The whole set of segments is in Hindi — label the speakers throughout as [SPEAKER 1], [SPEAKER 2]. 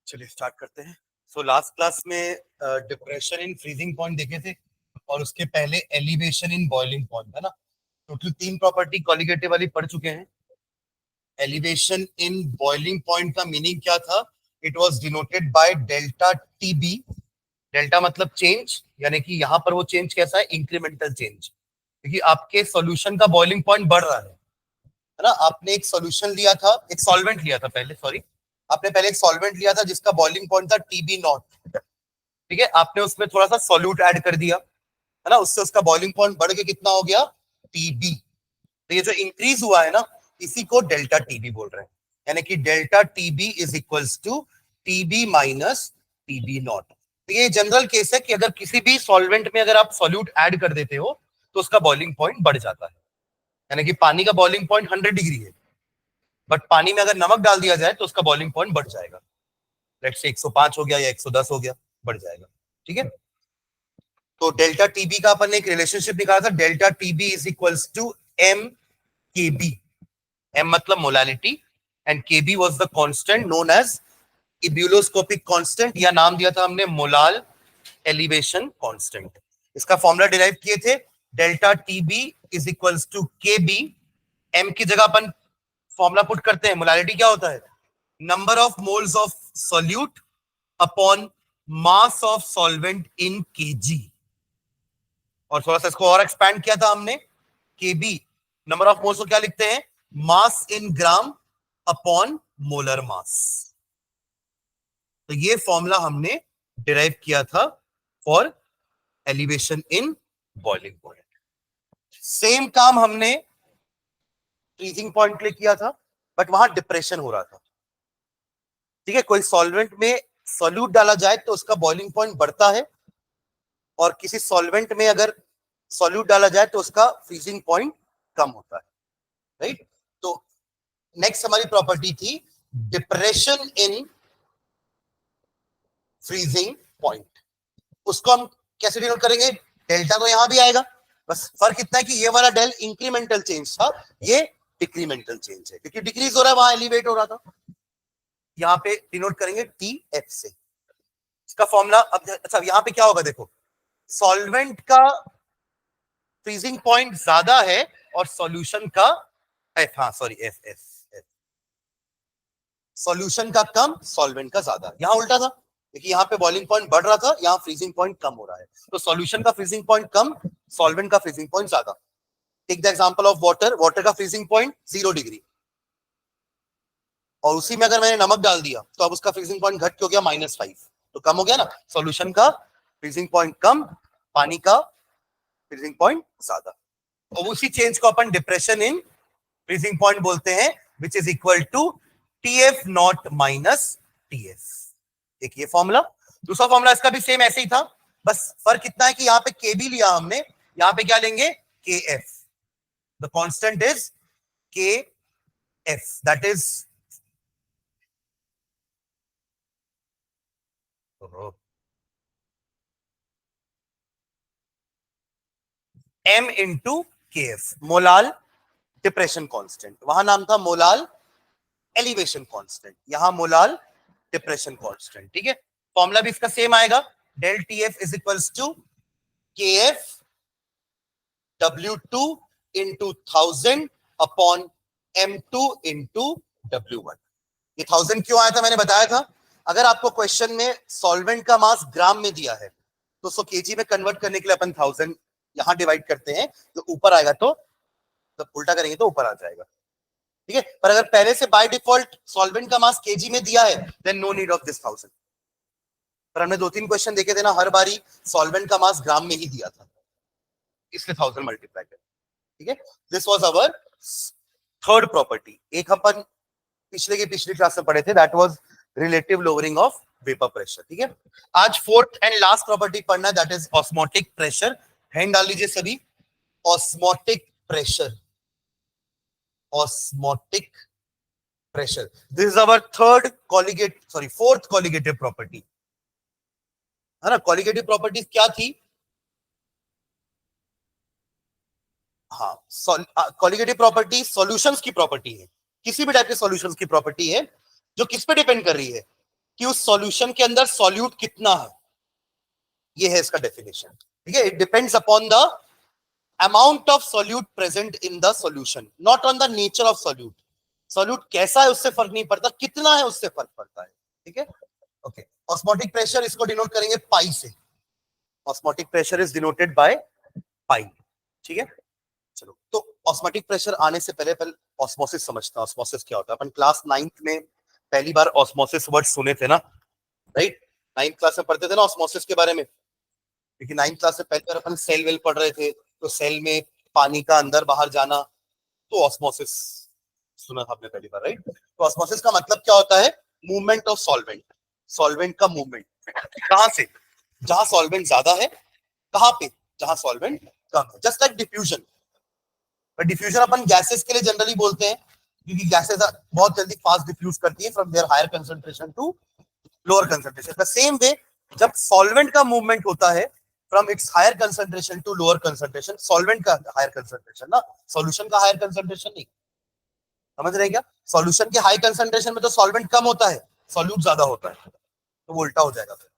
[SPEAKER 1] चलिए स्टार्ट करते हैं। सो लास्ट क्लास में डिप्रेशन इन फ्रीजिंग पॉइंट देखे थे और उसके पहले एलिवेशन इन बॉइलिंग पॉइंट, है ना। टोटल 3 प्रॉपर्टी कॉलिगेटिव वाली पढ़ चुके हैं। एलिवेशन इन बॉइलिंग पॉइंट का मीनिंग क्या था? It was denoted by delta TB. Delta मतलब चेंज, यानी कि यहां पर वो चेंज कैसा है? इंक्रीमेंटल चेंज, क्योंकि आपके सॉल्यूशन का बॉइलिंग पॉइंट बढ़ रहा है ना। आपने एक सॉल्यूशन लिया था, एक सॉल्वेंट लिया था पहले, सॉरी, आपने पहले एक सॉल्वेंट लिया था जिसका बॉइलिंग पॉइंट था टीबी नॉट। ठीक है, आपने उसमें थोड़ा सा सॉल्यूट ऐड कर दिया, है ना, उससे उसका बॉइलिंग पॉइंट बढ़ के कितना हो गया? टीबी। तो ये जो इंक्रीज हुआ है ना, इसी को डेल्टा टीबी बोल रहे हैं। यानी कि delta TB is equals to TB minus TB not. तो ये जनरल केस है कि अगर किसी भी सॉल्वेंट में अगर आप सॉल्यूट ऐड कर देते हो तो उसका बॉइलिंग पॉइंट बढ़ जाता है। यानी कि पानी का बॉइलिंग पॉइंट 100 डिग्री है, बट पानी में अगर नमक डाल दिया जाए तो उसका बॉइलिंग पॉइंट बढ़ जाएगा। लेट्स से 105 हो गया या 110 हो गया, बढ़ जाएगा। ठीक है, तो डेल्टा टीबी का अपन ने एक रिलेशनशिप निकाला था, delta TB is equals to M K B. M मतलब molality and K B was the constant known as ebullioscopic constant, या नाम दिया था हमने मोलाल एलिवेशन कांस्टेंट। इसका फॉर्मूला डिराइव किए थे, delta TB is equals to K B. M की जगह अपन फॉर्मूला पुट करते हैं, मोलालिटी क्या होता है? Number of moles of solute upon mass of solvent in KG. और थोड़ा सा इसको और एक्सपैंड किया था हमने, केबी नंबर ऑफ मोल्स को क्या लिखते हैं? मास इन ग्राम अपॉन मोलर मास। तो ये फॉर्मूला हमने डिराइव किया था for elevation in boiling point. Same काम हमने फ्रीजिंग पॉइंट के लिए किया था, बट वहां डिप्रेशन हो रहा था। ठीक है, कोई सॉल्वेंट में सॉल्यूट डाला जाए तो उसका बॉइलिंग पॉइंट बढ़ता है, और किसी सॉल्वेंट में अगर सॉल्यूट डाला जाए तो उसका फ्रीजिंग पॉइंट कम होता है, राइट। तो नेक्स्ट हमारी प्रॉपर्टी थी डिप्रेशन इन फ्रीजिंग पॉइंट। उसको हम कैसे डिनोट करेंगे? डेल्टा तो यहां भी आएगा, बस फर्क इतना है कि ये वाला डेल इंक्रीमेंटल चेंज था, ये डिक्रीमेंटल चेंज है, क्योंकि डिक्रीज हो रहा है वहां एलिवेट हो रहा था। यहां पे डिनोट करेंगे टी एफ से। इसका फॉर्मूला अब अच्छा यहां पे क्या होगा? देखो, सॉल्वेंट का फ्रीजिंग पॉइंट ज्यादा है और सॉल्यूशन का एफ, हाँ sorry F F F, solution का कम, सॉल्वेंट का ज्यादा। यहां उल्टा था, क्योंकि यहाँ पे बॉइलिंग पॉइंट बढ़ रहा था, यहाँ फ्रीजिंग पॉइंट कम हो रहा है। तो सॉल्यूशन का फ्रीजिंग पॉइंट कम, सॉल्वेंट का फ्रीजिंग पॉइंट ज्यादा। Take the example of water. Water का फ्रीजिंग पॉइंट 0 डिग्री, और उसी में अगर मैंने नमक डाल दिया तो अब उसका फ्रीजिंग पॉइंट घट के हो गया -5, तो कम हो गया ना। सॉल्यूशन का फ्रीजिंग पॉइंट कम, पानी का फ्रीजिंग पॉइंट ज्यादा। और उसी चेंज को अपन डिप्रेशन इन फ्रीजिंग पॉइंट बोलते हैं, which is equal to TF not minus TF. एक ये फॉर्मूला। दूसरा फॉर्मूला इसका भी सेम ऐसे ही था, बस फर्क इतना है कि यहाँ पे के बी लिया हमने, यहाँ पे क्या लेंगे? K F. The constant is K F, that is m into K F, molal depression constant. वहां नाम था मोलाल एलिवेशन कांस्टेंट, यहां मोलाल डिप्रेशन कांस्टेंट। ठीक है, फॉर्मूला भी इसका सेम आएगा, del T F is equals to K F W2 into 1000 upon M2 into W1। ये 1000 क्यों आया था मैंने बताया था। अगर आपको क्वेश्चन में सॉल्वेंट का मास ग्राम में दिया है तो उसको केजी में कन्वर्ट करने के लिए अपन 1000 यहां डिवाइड करते हैं, तो ऊपर आएगा, तो उल्टा करेंगे तो ऊपर आ जाएगा। ठीक है, पर अगर पहले से बाय डिफॉल्ट सॉल्वेंट का मास केजी में दिया है, then no need of this 1000। पर हमने 2-3 क्वेश्चन देखे थे ना, हर बारी सॉल्वेंट का मास ग्राम में ही दिया था, इसलिए 1000 मल्टीप्लाई कर। ठीक है, this was our third property. एक अपन पिछले की पिछली क्लास में पढ़े थे, that was relative lowering of vapour pressure. ठीक है, आज फोर्थ एंड लास्ट प्रॉपर्टी पढ़ना है, that is osmotic pressure. Hand डाल लीजिए सभी। Osmotic pressure, osmotic pressure, this is our third colligate sorry fourth colligative property, है ना। कॉलिगेटिव प्रॉपर्टीज क्या थी? हाँ, कॉलिगेटिव प्रॉपर्टी सॉल्यूशंस की प्रॉपर्टी है, किसी भी टाइप के सॉल्यूशंस की प्रॉपर्टी है, जो किस पे डिपेंड कर रही है? कि उस सॉल्यूशन के अंदर सॉल्यूट कितना है, ये है इसका डेफिनेशन, ठीक है। It depends upon the amount of solute present in the solution, not on the nature of solute. Solute कैसा है उससे फर्क नहीं पड़ता, कितना है उससे फर्क पड़ता है, ठीक है। ओके, ऑस्मोटिक प्रेशर इसको डिनोट करेंगे पाई से। Osmotic pressure is denoted by pi, ठीक है। चलो, तो ऑस्मोटिक प्रेशर आने से पहले पहले ऑस्मोसिस समझता हूं। ऑस्मोसिस क्या होता है? अपन क्लास 9th में पहली बार ऑस्मोसिस वर्ड सुने थे ना, राइट? 9th क्लास में पढ़ते थे ना ऑस्मोसिस के बारे में, क्योंकि 9th क्लास में पहली बार अपन सेल वेल पढ़ रहे थे, तो सेल में पानी का अंदर बाहर जाना, तो ऑस्मोसिस सुना था आपने पहली बार, राइट? तो ऑस्मोसिस का मतलब क्या होता है? मूवमेंट ऑफ सॉल्वेंट, सॉल्वेंट का मूवमेंट कहां से, जहां सॉल्वेंट ज्यादा है, कहां पे, जहां सॉल्वेंट कम है। Just like diffusion. But diffusion upon gases के लिए जनरली बोलते हैं, क्योंकि गैसेस बहुत जल्दी फास्ट डिफ्यूज करती है from their higher concentration to lower concentration. The same way जब सॉल्वेंट का मूवमेंट होता है from its higher concentration to lower concentration, solvent का हायर कंसंट्रेशन ना, सॉल्यूशन का हायर कंसंट्रेशन नहीं, समझ रहे क्या? सॉल्यूशन के हाई कंसंट्रेशन में तो सॉल्वेंट कम होता है, सॉल्यूट ज्यादा होता है, तो वो उल्टा हो जाएगा फिर,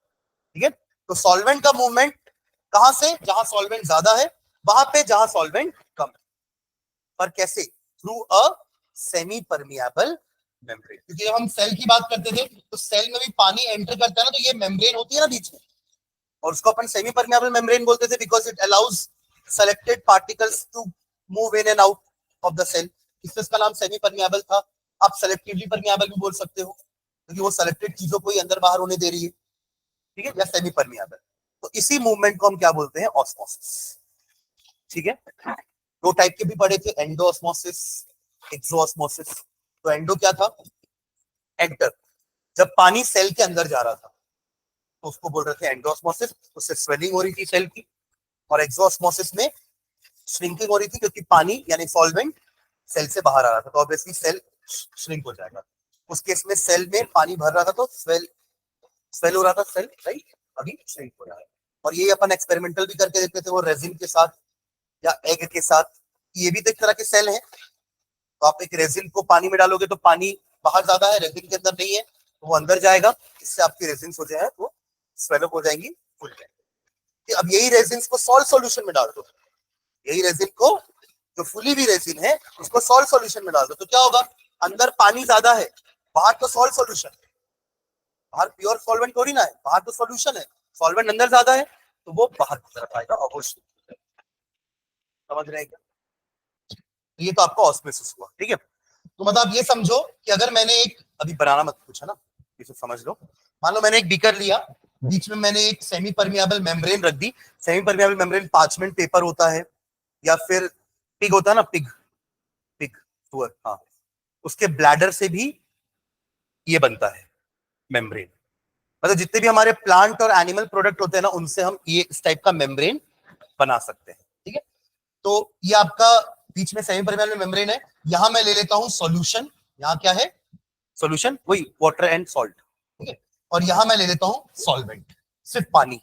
[SPEAKER 1] ठीक है। तो सॉल्वेंट का मूवमेंट कहां से, जहां सॉल्वेंट ज्यादा है, वहां पे जहां सॉल्वेंट कम है। पर कैसे? Through a semi permeable membrane. क्योंकि जब हम सेल की बात करते थे, तो सेल में भी पानी एंटर करता है ना, तो ये मेम्ब्रेन होती है ना बीच में, और उसको अपन सेमी परमिएबल मेम्ब्रेन बोलते थे, because it allows selected particles to move in and out of the cell, इसलिए इसका नाम सेमी परमिएबल था। आप सेलेक्टिवली परमिएबल भी बोल सकते हो, क्योंकि वो सेलेक्टेड चीजों को ही अंदर बाहर होने दे रही है, ठीक है, या सेमी परमिएबल। तो इसी मूवमेंट को हम क्या बोलते हैं? ऑस्मोसिस, ठीक है। दो टाइप के भी पढ़े थे, एंडोऑस्मोसिस, एक्सोऑस्मोसिस। तो एंडो क्या था? एंटर, जब पानी सेल के अंदर जा रहा था तो उसको बोल रहे थे एंडोऑस्मोसिस, उससे स्वेलिंग हो रही थी सेल की। और एक्सोऑस्मोसिस में श्रिंकिंग हो रही थी, क्योंकि पानी यानी सॉल्वेंट सेल से बाहर आ रहा था, तो ऑब्वियसली सेल श्रिंक हो जाएगा। उस केस में सेल में पानी भर रहा था तो स्वेल हो रहा था सेल, राइट? अभी श्रिंक हो रहा है। और ये अपन एक्सपेरिमेंटल भी करके देखते थे, वो रेजिन के साथ या एग के साथ। ये भी तो एक तरह के सेल है। तो आप एक रेजिन को पानी में डालोगे तो पानी बाहर ज्यादा है, रेजिन के अंदर नहीं है, तो वो अंदर जाएगा, इससे आपकी रेजिन हो जाए वो स्वेलअप हो जाएंगी, फुल जाएंगी। अब यही रेजिन को सॉल्ट सॉल्यूशन में डाल दो, यही रेजिन को, जो फुली भी रेजिन है, उसको सॉल्ट सॉल्यूशन में डाल दो, तो क्या होगा? अंदर पानी ज्यादा है, बाहर तो सॉल्ट सॉल्यूशन है, बाहर प्योर सॉल्वेंट थोड़ी ना है, बाहर तो सॉल्यूशन है, सॉल्वेंट अंदर ज्यादा है, तो वो बाहर की तरफ आएगा और वो समझ रहे हैं क्या? ये तो आपका ऑस्मोसिस हुआ, ठीक है। तो मतलब आप ये समझो कि अगर मैंने एक, अभी बनाना मत पूछा ना, ये सब समझ लो। मान लो मैंने एक बीकर लिया, बीच में मैंने एक सेमी परमिएबल मेम्ब्रेन रख दी। Semi permeable membrane parchment paper होता है, या फिर पिग होता है ना, पिग, पिग सुअर, हाँ, उसके ब्लैडर से भी ये बनता है मेम्ब्रेन। मतलब जितने भी हमारे प्लांट और एनिमल प्रोडक्ट होते हैं ना, उनसे हम ये इस टाइप का मेम्ब्रेन बना सकते हैं, ठीक है। तो ये आपका बीच में सेमी परमिएबल मेम्ब्रेन है। यहां मैं ले लेता हूं सॉल्यूशन, यहाँ क्या है? सॉल्यूशन, वही वाटर एंड सॉल्ट, ठीक है। और यहां मैं ले लेता हूं सॉल्वेंट, सिर्फ पानी।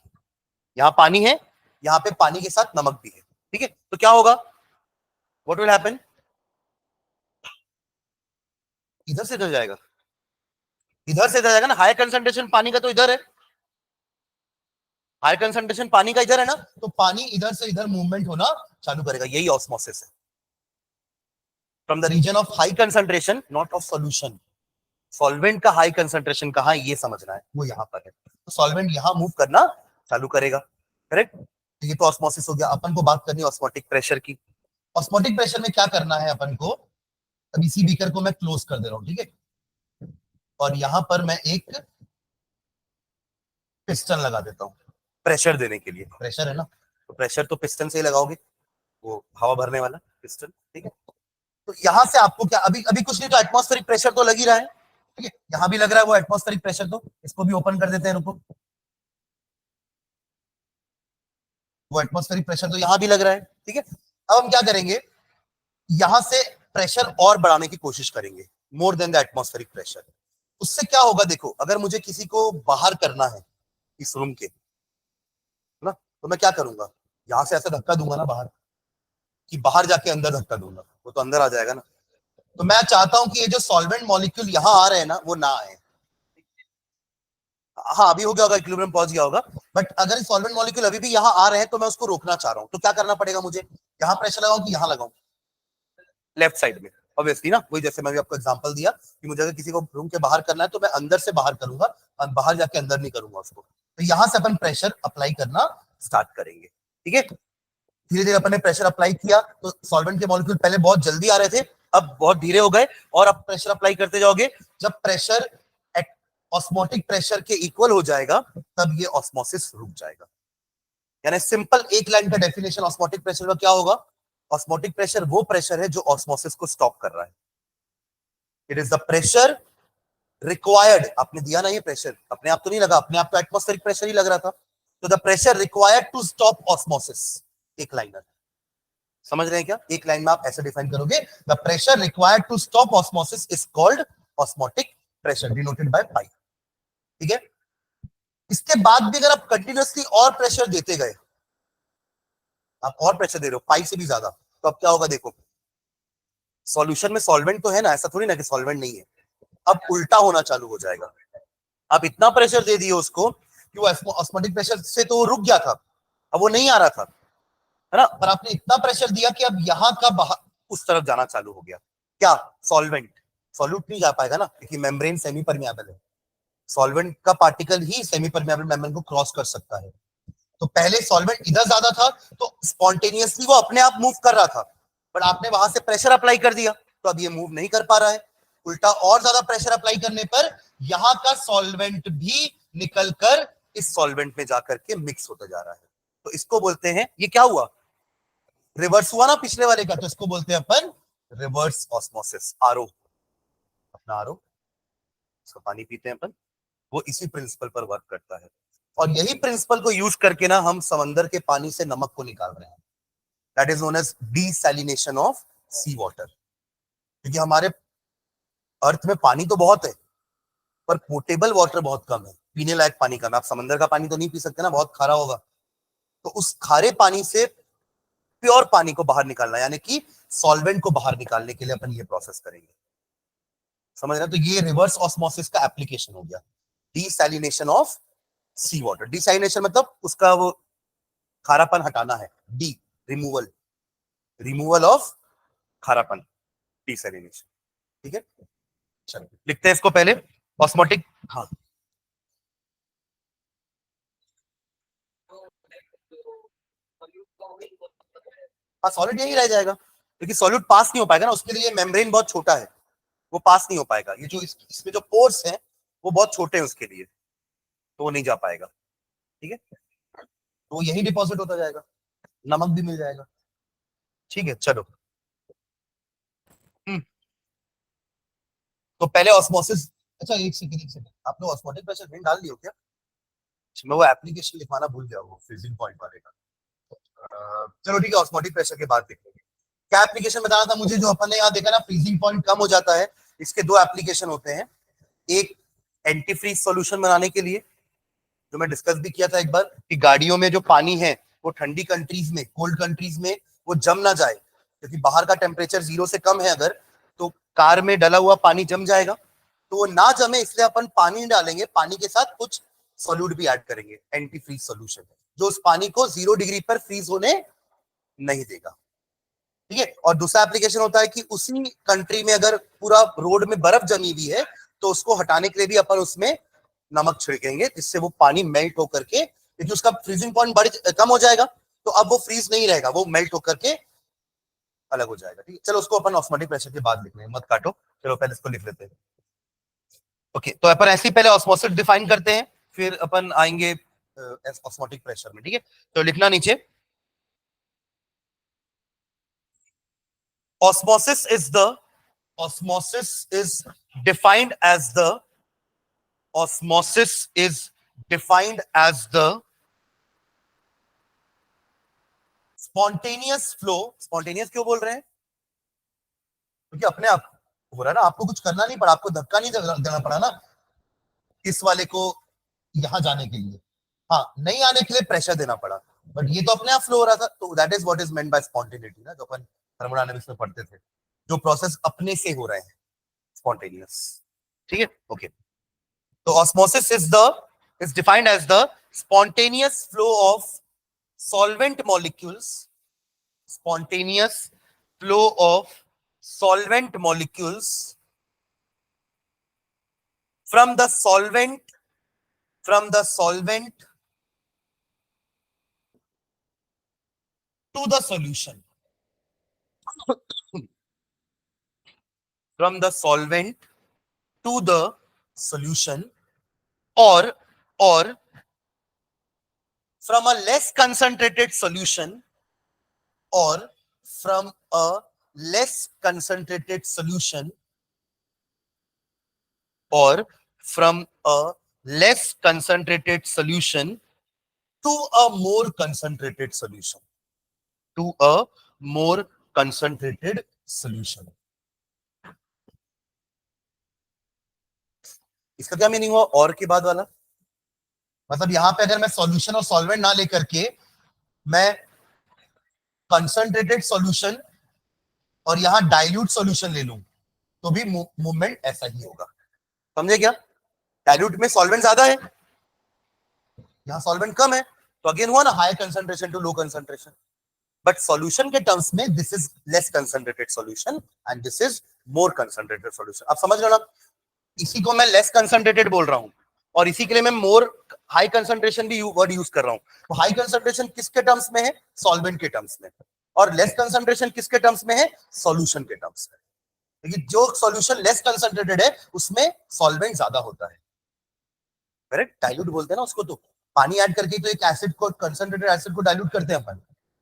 [SPEAKER 1] यहाँ पानी है, यहाँ पे पानी के साथ नमक भी है, ठीक है। तो क्या होगा? What will happen? इधर से इधर जाएगा, इधर से इधर जाएगा ना। हाई कंसंट्रेशन पानी का तो इधर है, हाई कंसंट्रेशन पानी का इधर है ना, तो पानी इधर से इधर मूवमेंट होना चालू करेगा, यही ऑस्मोसिस है। From the region of high concentration, not of solution. Solvent का हाई कंसंट्रेशन कहां है ये समझना है, वो यहां पर है, तो सॉल्वेंट यहां मूव करना चालू करेगा, करेक्ट। ये तो ऑस्मोसिस हो गया। अपन को बात करनी है ऑस्मोटिक प्रेशर की। ऑस्मोटिक प्रेशर में क्या करना है अपन को? अब इसी बीकर को मैं क्लोज कर दे रहा हूं, ठीक है, और यहां पर मैं एक पिस्टन लगा देता हूं प्रेशर देने के लिए। प्रेशर है ना, तो प्रेशर तो पिस्टन से ही लगाओगे, वो हवा भरने वाला पिस्टन, ठीक है। तो यहां से आपको क्या, अभी अभी कुछ नहीं, तो एटमॉस्फेरिक प्रेशर तो लग ही रहा है, ठीक है। यहां भी लग रहा है वो एटमॉस्फेरिक प्रेशर, तो इसको भी ओपन कर देते हैं, रुको। वो एटमॉस्फेरिक प्रेशर तो यहां भी लग रहा है, ठीक है। अब हम क्या करेंगे? यहां से प्रेशर और बढ़ाने की कोशिश करेंगे, more than the atmospheric pressure. उससे क्या होगा? देखो, अगर मुझे किसी को बाहर करना है इस रूम के ना, तो मैं क्या करूंगा? यहां से ऐसा धक्का दूंगा ना बाहर, कि बाहर जाके अंदर धक्का दूंगा, वो तो अंदर आ जाएगा ना। तो मैं चाहता हूं कि ये जो सॉल्वेंट मॉलिक्यूल यहां आ रहे हैं ना, वो ना आए, हाँ अभी हो गया होगा, इक्विलिब्रियम पहुंच गया होगा, बट अगर सॉल्वेंट मॉलिक्यूल अभी भी यहाँ आ रहे हैं तो मैं उसको रोकना चाह रहा हूँ, तो क्या करना पड़ेगा मुझे, यहाँ प्रेशर लगाऊं कि यहाँ लगाऊं, लेफ्ट साइड में ऑब्वियसली ना, वही जैसे मैंने आपको एग्जांपल दिया कि मुझे अगर किसी को रूम के बाहर करना है तो मैं अंदर से बाहर करूंगा और बाहर जाके अंदर नहीं करूंगा उसको, तो यहां से अपन प्रेशर अप्लाई करना स्टार्ट करेंगे। ठीक है, धीरे धीरे अपन ने प्रेशर अप्लाई किया तो सॉल्वेंट के मॉलिक्यूल पहले बहुत जल्दी आ रहे थे, अब बहुत धीरे हो गए, और अब प्रेशर अप्लाई करते जाओगे, जब प्रेशर ऑस्मोटिक प्रेशर के इक्वल हो जाएगा तब ये ऑस्मोसिस रुक जाएगा। यानी सिंपल एक लाइन का डेफिनेशन ऑस्मोटिक प्रेशर का क्या होगा, ऑस्मोटिक प्रेशर वो प्रेशर है जो ऑस्मोसिस को स्टॉप कर रहा है। It is the pressure required, आपने दिया ना ये प्रेशर, अपने आप तो नहीं लगा, अपने आप तो एटमॉस्फेरिक प्रेशर ही लग रहा था, तो the pressure required to stop osmosis, एक लाइनर, समझ रहे हैं क्या, एक लाइन में आप ऐसे डिफाइन करोगे, the pressure required to stop osmosis is called osmotic pressure, denoted by pi. ठीक है, इसके बाद भी अगर आप कंटिन्यूअसली और प्रेशर देते गए, आप और प्रेशर दे रहे हो पाई से भी ज्यादा, तो अब क्या होगा देखो, सॉल्यूशन में सॉल्वेंट तो है ना, ऐसा थोड़ी ना कि सॉल्वेंट नहीं है, अब उल्टा होना चालू हो जाएगा। आप इतना प्रेशर दे दिए उसको कि वो ऑस्मोटिक प्रेशर से तो रुक गया था, अब वो नहीं आ रहा था, है ना, पर आपने इतना प्रेशर दिया कि अब यहाँ का बाहर उस तरफ जाना चालू हो गया, क्या, सॉल्वेंट, सॉल्यूट नहीं जा पाएगा ना, क्योंकि मेम्ब्रेन सेमी परमिएबल है, सॉल्वेंट का पार्टिकल ही सेमी परमिएबल मेम्ब्रेन को क्रॉस कर सकता है। तो पहले सॉल्वेंट इधर ज्यादा था तो स्पॉन्टेनियसली वो अपने आप मूव कर रहा था, बट आपने वहां से प्रेशर अप्लाई कर दिया तो अब ये मूव नहीं कर पा रहा है, उल्टा और ज्यादा प्रेशर अप्लाई करने पर यहां का सॉल्वेंट भी निकलकर इस सॉल्वेंट में जाकर के मिक्स होता जा रहा है, तो इसको बोलते हैं, ये क्या हुआ, रिवर्स हुआ ना पिछले वाले का, तो इसको बोलते हैं अपन रिवर्स ऑस्मोसिस, आरओ, अपना आरओ, इसका पानी पीते हैं अपन, वो इसी प्रिंसिपल पर वर्क करता है, और यही प्रिंसिपल को यूज करके ना हम समंदर के पानी से नमक को निकाल रहे हैं, that is known as desalination of sea water, क्योंकि हमारे अर्थ में पानी तो बहुत है पर पोर्टेबल वाटर बहुत कम है, पीने लायक पानी कम है, आप समंदर का पानी तो नहीं पी सकते ना, बहुत खारा होगा, तो उस खारे पानी से प्योर पानी को बाहर निकालना, यानी कि सॉल्वेंट को बाहर निकालने के लिए अपन ये प्रोसेस करेंगे, समझ रहे, तो ये रिवर्स ऑस्मोसिस का एप्लीकेशन हो गया, desalination of sea water, desalination मतलब उसका वो खारापन हटाना है, डी रिमूवल, रिमूवल ऑफ खारापन, डीसैलिनेशन। ठीक है, चलो लिखते हैं इसको पहले, ऑस्मोटिक, हाँ हाँ सॉलिड यही रह जाएगा, क्योंकि सॉल्यूट पास नहीं हो पाएगा ना, उसके लिए मेम्ब्रेन बहुत छोटा है, वो पास नहीं हो पाएगा, ये जो इसमें जो पोर्स हैं वो बहुत छोटे हैं उसके लिए, तो वो नहीं जा पाएगा। ठीक है, तो यही डिपॉजिट होता जाएगा, नमक भी मिल जाएगा। ठीक है चलो, हम्म, तो पहले ऑस्मोसिस, अच्छा एक सेकंड, आपने ऑस्मोटिक प्रेशर हिंट डाल दियो क्या, अच्छा, मैं वो एप्लीकेशन लिखवाना भूल गया, वो फ्रीजिंग पॉइंट वाले का, चलो ठीक है, ऑस्मोटिक प्रेशर के बाद देखेंगे, क्या एप्लीकेशन बताना था मुझे, जो अपन ने यहाँ देखा ना फ्रीजिंग पॉइंट कम हो जाता है, इसके दो एप्लीकेशन होते हैं, एक एंटी फ्रीज सॉल्यूशन बनाने के लिए, जो मैं डिस्कस भी किया था एक बार, कि गाड़ियों में जो पानी है वो ठंडी कंट्रीज में, कोल्ड कंट्रीज में वो जम ना जाए, क्योंकि बाहर का टेम्परेचर 0 से कम है अगर, तो कार में डला हुआ पानी जम जाएगा, तो वो ना जमे इसलिए अपन पानी डालेंगे, पानी के साथ कुछ सोल्यूट भी ऐड करेंगे, एंटी फ्रीज सोल्यूशन, जो उस पानी को 0 डिग्री पर फ्रीज होने नहीं देगा। ठीक है, और दूसरा एप्लीकेशन होता है कि उसी कंट्री में अगर पूरा रोड में बर्फ जमी हुई है तो उसको हटाने के लिए भी अपन उसमें नमक छिड़केंगे, जिससे वो पानी मेल्ट होकर के, क्योंकि उसका फ्रीजिंग पॉइंट कम हो जाएगा, तो अब वो फ्रीज नहीं रहेगा, वो मेल्ट होकर के अलग हो जाएगा। ठीक है, चलो उसको अपन ऑस्मोटिक प्रेशर के बाद लिख लेंगे, मत काटो, चलो पहले इसको लिख लेते हैं। ओके, तो अपन ऐसे ही पहले ऑस्मोसिस डिफाइन करते हैं, फिर अपन आएंगे ऑस्मोटिक प्रेशर में। ठीक है, तो लिखना नीचे, osmosis is the osmosis is defined as the osmosis is defined as the spontaneous flow, spontaneous क्यों बोल रहे हैं, क्योंकि अपने आप हो रहा है ना, आपको कुछ करना नहीं पड़ा, आपको धक्का नहीं देना पड़ा ना इस वाले को यहां जाने के लिए, हाँ नहीं आने के लिए प्रेशर देना पड़ा, बट ये तो अपने आप फ्लो हो रहा था, तो that is what is meant by spontaneity ना, जो अपन थर्मोडायनामिक्स में पढ़ते थे, जो प्रोसेस अपने से हो रहे हैं, स्पॉन्टेनियस। ठीक है, ओके, तो osmosis is the is defined as the spontaneous flow of solvent molecules, spontaneous flow of solvent molecules from the solvent to the solution, from the solvent to the solution, or from a less concentrated solution, or from a less concentrated solution, or from a less concentrated solution to a more concentrated solution, to a more concentrated solution. इसका क्या मीनिंग हुआ और के बाद वाला? मतलब यहां पे अगर मैं सॉल्यूशन और सॉल्वेंट ना लेकर के मैं कंसंट्रेटेड सॉल्यूशन और यहां डाइल्यूट सॉल्यूशन ले लूं तो भी मूवमेंट ऐसा ही होगा. समझे क्या? डाइल्यूट में सॉल्वेंट ज्यादा है, यहां सॉल्वेंट कम है, तो अगेन हुआ ना high concentration to low concentration. But solution के टर्म्स में this is less concentrated solution and this is more concentrated solution. आप समझ रहे हो ना? इसी को मैं लेस कंसंट्रेटेड बोल रहा हूं और इसी के लिए मैं मोर हाई कंसंट्रेशन भी वर्ड यूज कर रहा हूं. तो हाई कंसंट्रेशन किसके टर्म्स में है? सॉल्वेंट के टर्म्स में. और लेस कंसंट्रेशन किसके टर्म्स में है? सॉल्यूशन के टर्म्स में. लेकिन जो सॉल्यूशन लेस कंसंट्रेटेड है उसमें सॉल्वेंट ज्यादा होता है. करेक्ट? डाइल्यूट बोलते हैं ना उसको. तो पानी ऐड करके तो एक एसिड को, कंसंट्रेटेड एसिड को डाइल्यूट करते हैं अपन.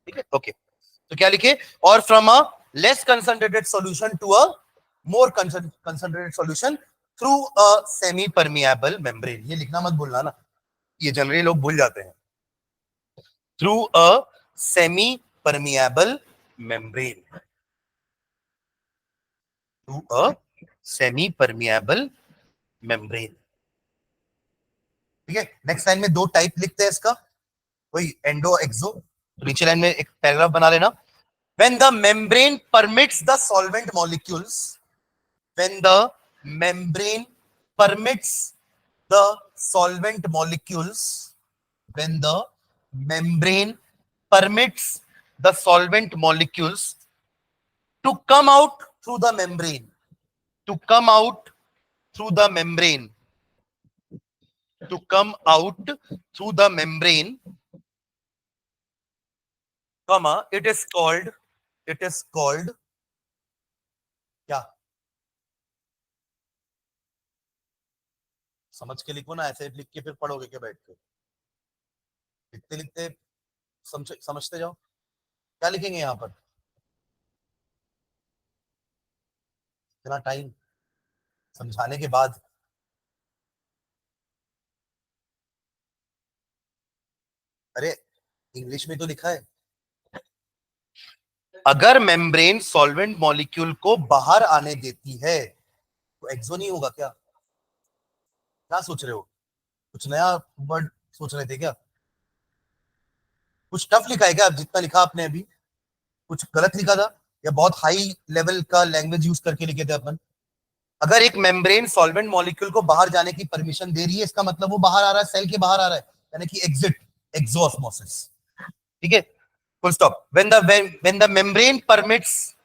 [SPEAKER 1] ठीक है, ओके. तो क्या लिखे? और from a less concentrated solution to a more concentrated solution through a semi permeable membrane. ये लिखना मत भूलना ना, ये जनरली लोग भूल जाते हैं. Through a semi permeable membrane, through a semi permeable membrane. ठीक है, नेक्स्ट लाइन में दो टाइप लिखते हैं इसका, वही एंडो एक्सो. तो नीचे लाइन में एक पैराग्राफ बना लेना. When the membrane permits the solvent molecules, when the membrane permits the solvent molecules, when the membrane permits the solvent molecules to come out through the membrane, to come out through the membrane, to come out through the membrane, comma, it is called क्या? समझ के लिखो ना, ऐसे लिख के फिर पढ़ोगे क्या बैठ के? लिखते लिखते समझते जाओ. क्या लिखेंगे यहां पर? इतना टाइम समझाने के बाद अरे इंग्लिश में तो लिखा है. अगर मेम्ब्रेन सॉल्वेंट मॉलिक्यूल को बाहर आने देती है तो एक्सो नहीं होगा क्या? क्या सोच रहे हो? कुछ नया वर्ड सोच रहे थे क्या? कुछ टफ लिखा है क्या जितना लिखा आपने अभी? कुछ गलत लिखा था या बहुत हाई लेवल का लैंग्वेज यूज करके लिखे थे अपन? अगर एक मेम्ब्रेन सॉल्वेंट मॉलिक्यूल को बाहर जाने की परमिशन दे रही है, इसका मतलब वो बाहर आ रहा है, सेल के बाहर आ रहा है, यानी कि एग्जिट, एक्सोऑस्मोसिस. ठीक है, full stop. When the membrane permits,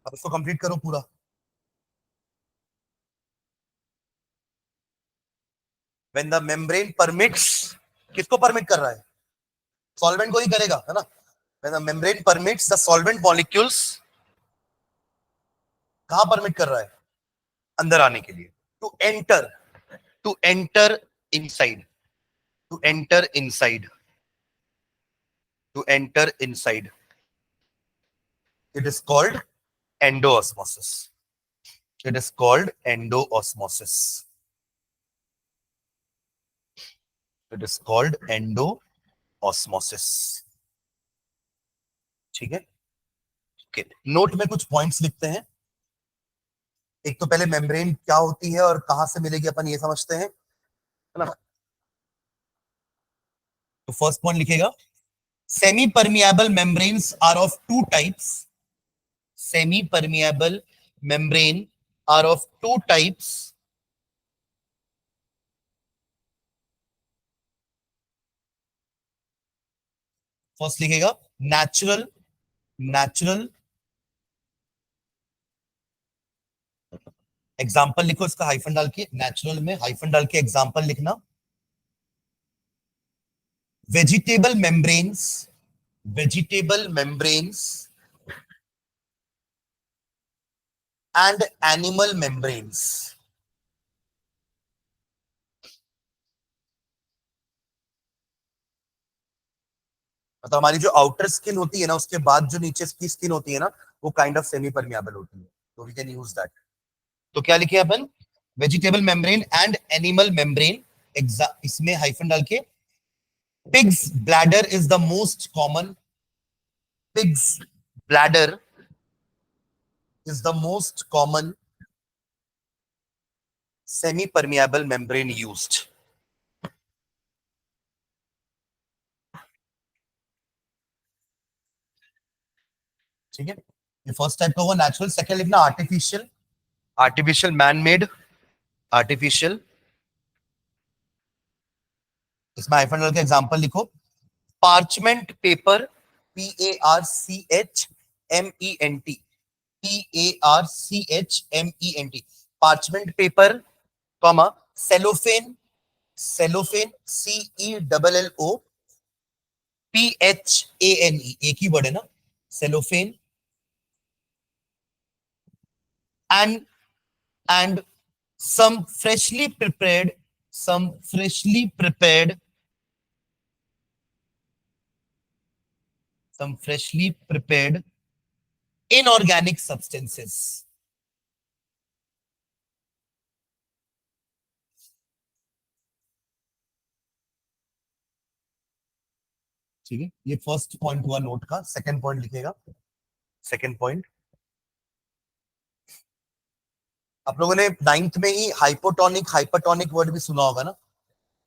[SPEAKER 1] अब इसको कंप्लीट करो पूरा. व्हेन द मेम्ब्रेन परमिट्स, किसको परमिट कर रहा है? सॉल्वेंट को ही करेगा, है ना? When the membrane permits the solvent molecules, कहां परमिट कर रहा है? अंदर आने के लिए. To enter, to enter inside, to enter inside, to enter inside. It is called endoosmosis. It is called endoosmosis. It is called endoosmosis. ठीक है, okay. नोट में कुछ पॉइंट्स लिखते हैं. एक तो पहले मेम्ब्रेन क्या होती है और कहां से मिलेगी अपन ये समझते हैं, है ना? तो फर्स्ट पॉइंट लिखेगा, semi permeable membranes are of two types. Semi permeable membrane are of two types. First लिखेगा नेचुरल, नेचुरल एग्जाम्पल लिखो इसका हाइफन डाल के, नेचुरल में हाइफन डाल के एग्जाम्पल लिखना, vegetable membranes, vegetable membranes and animal membranes. मतलब हमारी जो आउटर स्किन होती है ना, उसके बाद जो नीचे की स्किन होती है ना, वो काइंड ऑफ सेमी परमिएबल होती है, तो वी कैन यूज दैट। तो क्या लिखे अपन, vegetable membrane and animal membrane, इसमें हाइफन डाल के, pig's bladder is the most common, pig's bladder is the most common semi-permeable membrane used। ठीक है, ये फर्स्ट टाइप का हुआ नेचुरल। सेकंड लिखना artificial, artificial man made, artificial, इसमें हाइफन डाल के एग्जांपल लिखो, parchment paper, PARCHMENT, PARCHMENT, parchment paper, comma cellophane, cellophane CELLOPHANE, एक ही वर्ड है ना, cellophane, and and some freshly prepared, some freshly prepared, some freshly prepared inorganic substances। ठीक है, ये फर्स्ट पॉइंट हुआ नोट का। सेकंड पॉइंट लिखेगा, सेकंड पॉइंट, आप लोगों ने नाइन्थ में ही हाइपोटोनिक, हाइपरटोनिक वर्ड भी सुना होगा ना।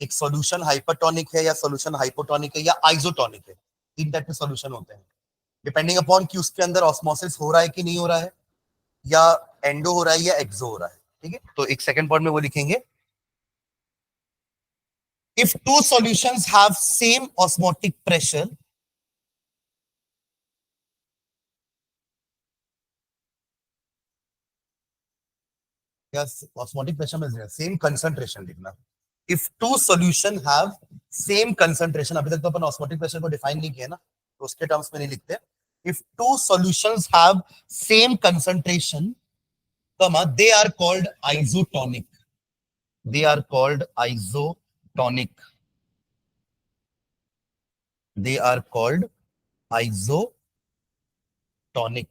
[SPEAKER 1] एक सॉल्यूशन हाइपरटोनिक है या सॉल्यूशन हाइपोटोनिक है या आइसोटोनिक है, तीन टाइप के सॉल्यूशन होते हैं, डिपेंडिंग अपॉन कि उसके अंदर ऑस्मोसिस हो रहा है कि नहीं हो रहा है, या एंडो हो रहा है या एक्सो हो रहा है। ठीक है, तो एक सेकंड पॉइंट में वो लिखेंगे, if two solutions have same osmotic pressure, yes, osmotic pressure में same concentration लिखना। if two solution have same concentration, अभी तक तो अपन osmotic pressure को define नहीं किया ना, तो उसके टर्म्स में नहीं लिखते। if two solutions have same concentration, comma, they are called isotonic, they are called isotonic, they are called isotonic।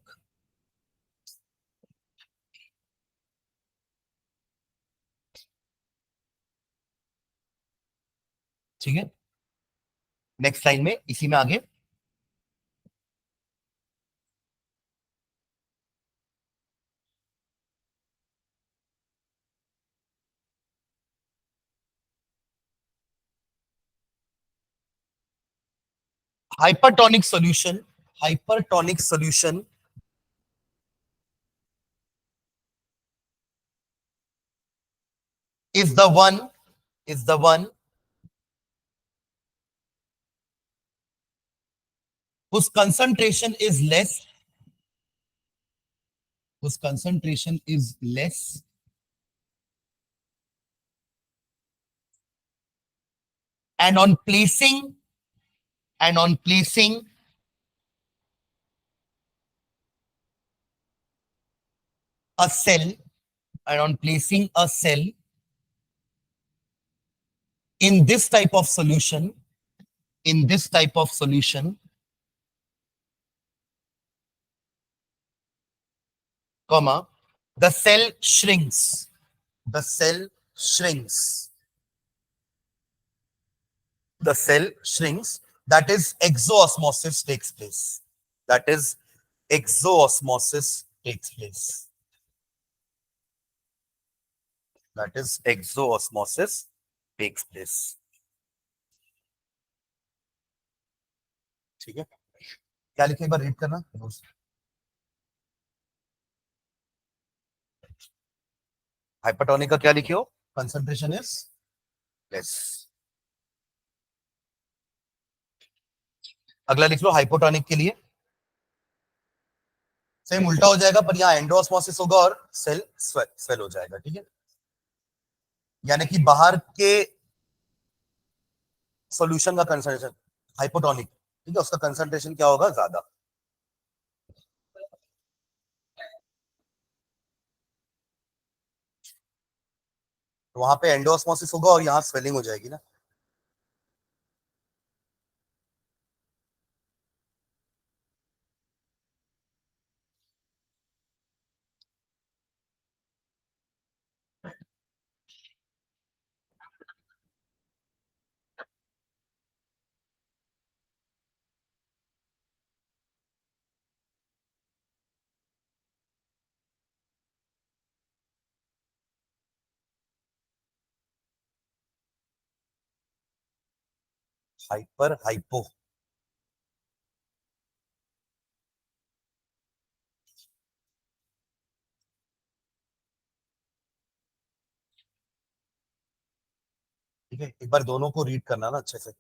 [SPEAKER 1] ठीक है, नेक्स्ट लाइन में इसी में आगे, hypertonic solution, hypertonic solution is the one, is the one whose concentration is less, whose concentration is less, and on placing, and on placing a cell, and on placing a cell in this type of solution, in this type of solution, comma, the cell shrinks, the cell shrinks, the cell shrinks, that is exoosmosis takes place, that is exoosmosis takes place, that is exoosmosis takes place। ठीक है, क्या लिखे एक बार रीड करना, हाइपरटोनिक का क्या लिखे हो, कंसंट्रेशन इज लेस। अगला लिख लो हाइपोटोनिक के लिए, सेम उल्टा हो जाएगा, पर यहाँ एंडोऑस्मोसिस होगा और सेल स्वेल हो जाएगा, ठीक है। यानी कि बाहर के सॉल्यूशन का कंसंट्रेशन हाइपोटोनिक, ठीक है, उसका कंसंट्रेशन क्या होगा, ज्यादा। तो वहां पे एंडोऑस्मोसिस होगा और यहाँ स्वेलिंग हो जाएगी ना। हाइपर हाइपो, ठीक है, एक बार दोनों को रीड करना ना अच्छे से।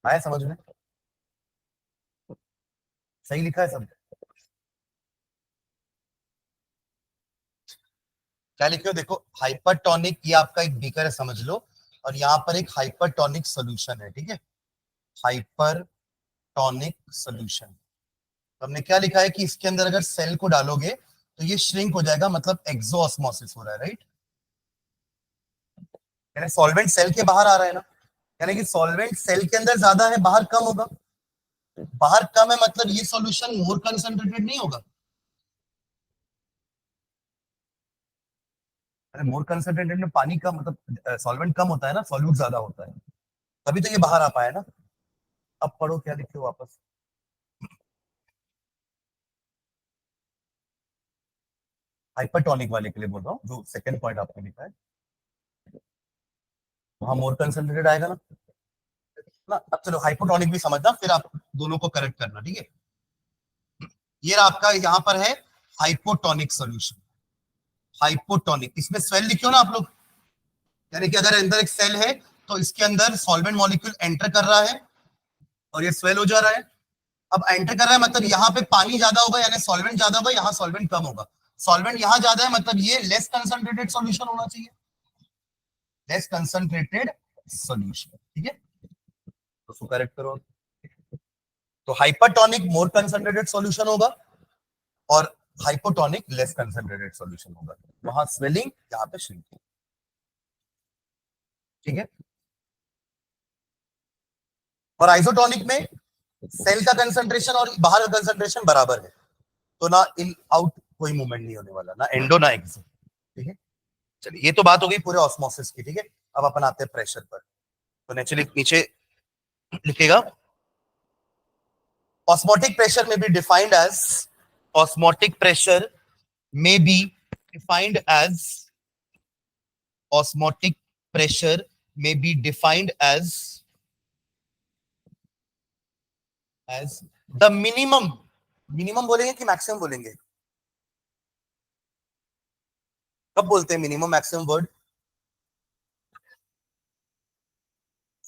[SPEAKER 1] आया समझ में, सही लिखा है सब। क्या लिखे हो देखो, हाइपरटोनिक ये आपका एक बीकर है समझ लो, और यहाँ पर एक हाइपरटोनिक सोल्यूशन है, ठीक है, हाइपरटोनिक सोल्यूशन। तो हमने क्या लिखा है कि इसके अंदर अगर सेल को डालोगे तो ये श्रिंक हो जाएगा, मतलब एक्सोऑस्मोसिस हो रहा है, राइट। यानी सॉल्वेंट सेल के बाहर आ रहा है ना, यानी कि सॉल्वेंट सेल के अंदर ज्यादा है, बाहर कम होगा। बाहर कम है मतलब ये सॉल्यूशन मोर कंसंट्रेटेड नहीं होगा। अरे मोर कंसंट्रेटेड में पानी कम, मतलब सॉल्वेंट कम होता है ना, सॉल्यूट ज्यादा होता है, तभी तो ये बाहर आ पाया ना। अब पढ़ो क्या लिखे हो वापस। हाइपरटोनिक वाले के लिए बोल रहा हूँ, जो सेकंड पॉइंट आपने लिखा है, वहां मोर कंसंट्रेटेड आएगा ना। ना अब चलो हाइपोटोनिक भी समझना, फिर आप दोनों को करेक्ट करना, ठीक है। ये आपका यहाँ पर है हाइपोटोनिक सॉल्यूशन, हाइपोटोनिक, इसमें स्वेल लिखियो ना आप लोग। यानी कि अगर अंदर एक सेल है तो इसके अंदर सॉल्वेंट मॉलिक्यूल एंटर कर रहा है और ये स्वेल हो जा रहा है। अब एंटर कर रहा है मतलब यहाँ पे पानी ज्यादा होगा, यानी सॉल्वेंट ज्यादा होगा, यहाँ सॉल्वेंट कम होगा। सॉल्वेंट यहाँ ज्यादा है मतलब ये लेस कंसंट्रेटेड सॉल्यूशन होना चाहिए, लेस कंसंट्रेटेड सॉल्यूशन, ठीक है। तो उसको करेक्ट करो। तो हाइपरटोनिक मोर कंसंट्रेटेड सॉल्यूशन होगा और हाइपोटोनिक लेस कंसंट्रेटेड सॉल्यूशन होगा, वहां स्वेलिंग, यहाँ पे श्रिंकिंग, ठीक है। और आइसोटोनिक में सेल का कंसंट्रेशन और बाहर का कंसंट्रेशन बराबर है, तो ना इन आउट कोई मूवमेंट नहीं होने वाला, ना एंडो ना एक्सो, ठीक है। चलिए ये तो बात हो गई पूरे ऑस्मोसिस की, ठीक है। अब अपन आते हैं प्रेशर पर। तो नेचुरली नीचे लिखेगा, osmotic pressure may be defined as, osmotic pressure may be defined as, osmotic pressure may be defined as the minimum, minimum बोलेंगे कि मैक्सिमम बोलेंगे, कब बोलते हैं मिनिमम मैक्सिमम वर्ड।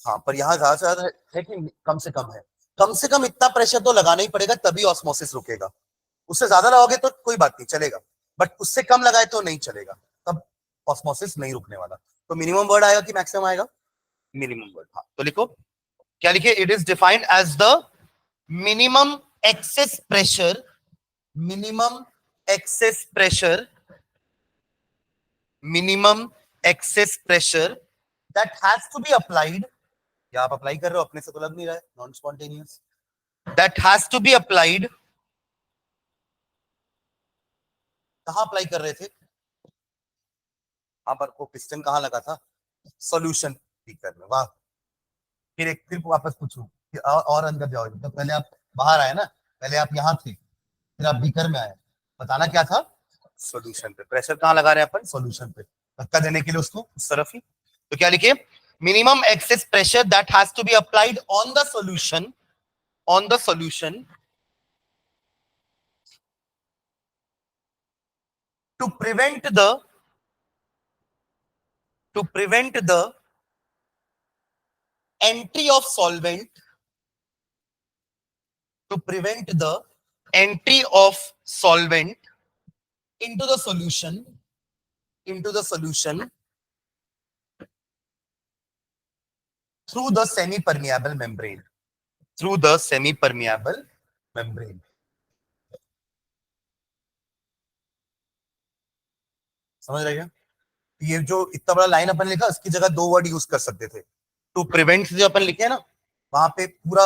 [SPEAKER 1] हाँ पर यहाँ ज्यादा से ज्यादा है कि कम से कम है, कम से कम इतना प्रेशर तो लगाना ही पड़ेगा तभी ऑस्मोसिस रुकेगा। उससे ज्यादा लगाओगे तो कोई बात नहीं चलेगा, बट उससे कम लगाए तो नहीं चलेगा, तब ऑस्मोसिस नहीं रुकने वाला। तो मिनिमम वर्ड आएगा कि मैक्सिमम आएगा, मिनिमम वर्ड। हाँ तो लिखो, क्या लिखे, it is defined as the minimum excess pressure, minimum excess pressure, minimum excess pressure that has to be applied, या आप अप्लाई कर रहे हो अपने से तो लग नहीं रहा है, non spontaneous, that has to be applied, कहां अप्लाई कर रहे थे, वहां पर वो पिस्टन कहां लगा था, सॉल्यूशन बीकर में, वाह। फिर वापस पूछूं कि और अंदर जाओगे, तो पहले आप बाहर आए ना, पहले आप यहाँ थे, फिर आप बीकर में आए, बताना क्या था, सॉल्यूशन पे। प्रेशर कहाँ लगा रहे हैं अपन? सॉल्यूशन पे, धक्का देने के लिए उसको उस तरफ ही। तो क्या लिखे? Minimum excess pressure that has to be applied on the solution, on the solution to prevent the entry of solvent, to prevent the entry of solvent into the solution, into the solution through the semi permeable membrane, through the semi permeable membrane। समझ रहे क्या? ये जो इतना बड़ा लाइन अपन लिखा, इसकी जगह दो वर्ड यूज कर सकते थे। टू प्रिवेंट जो अपन लिखे हैं ना, वहां पे पूरा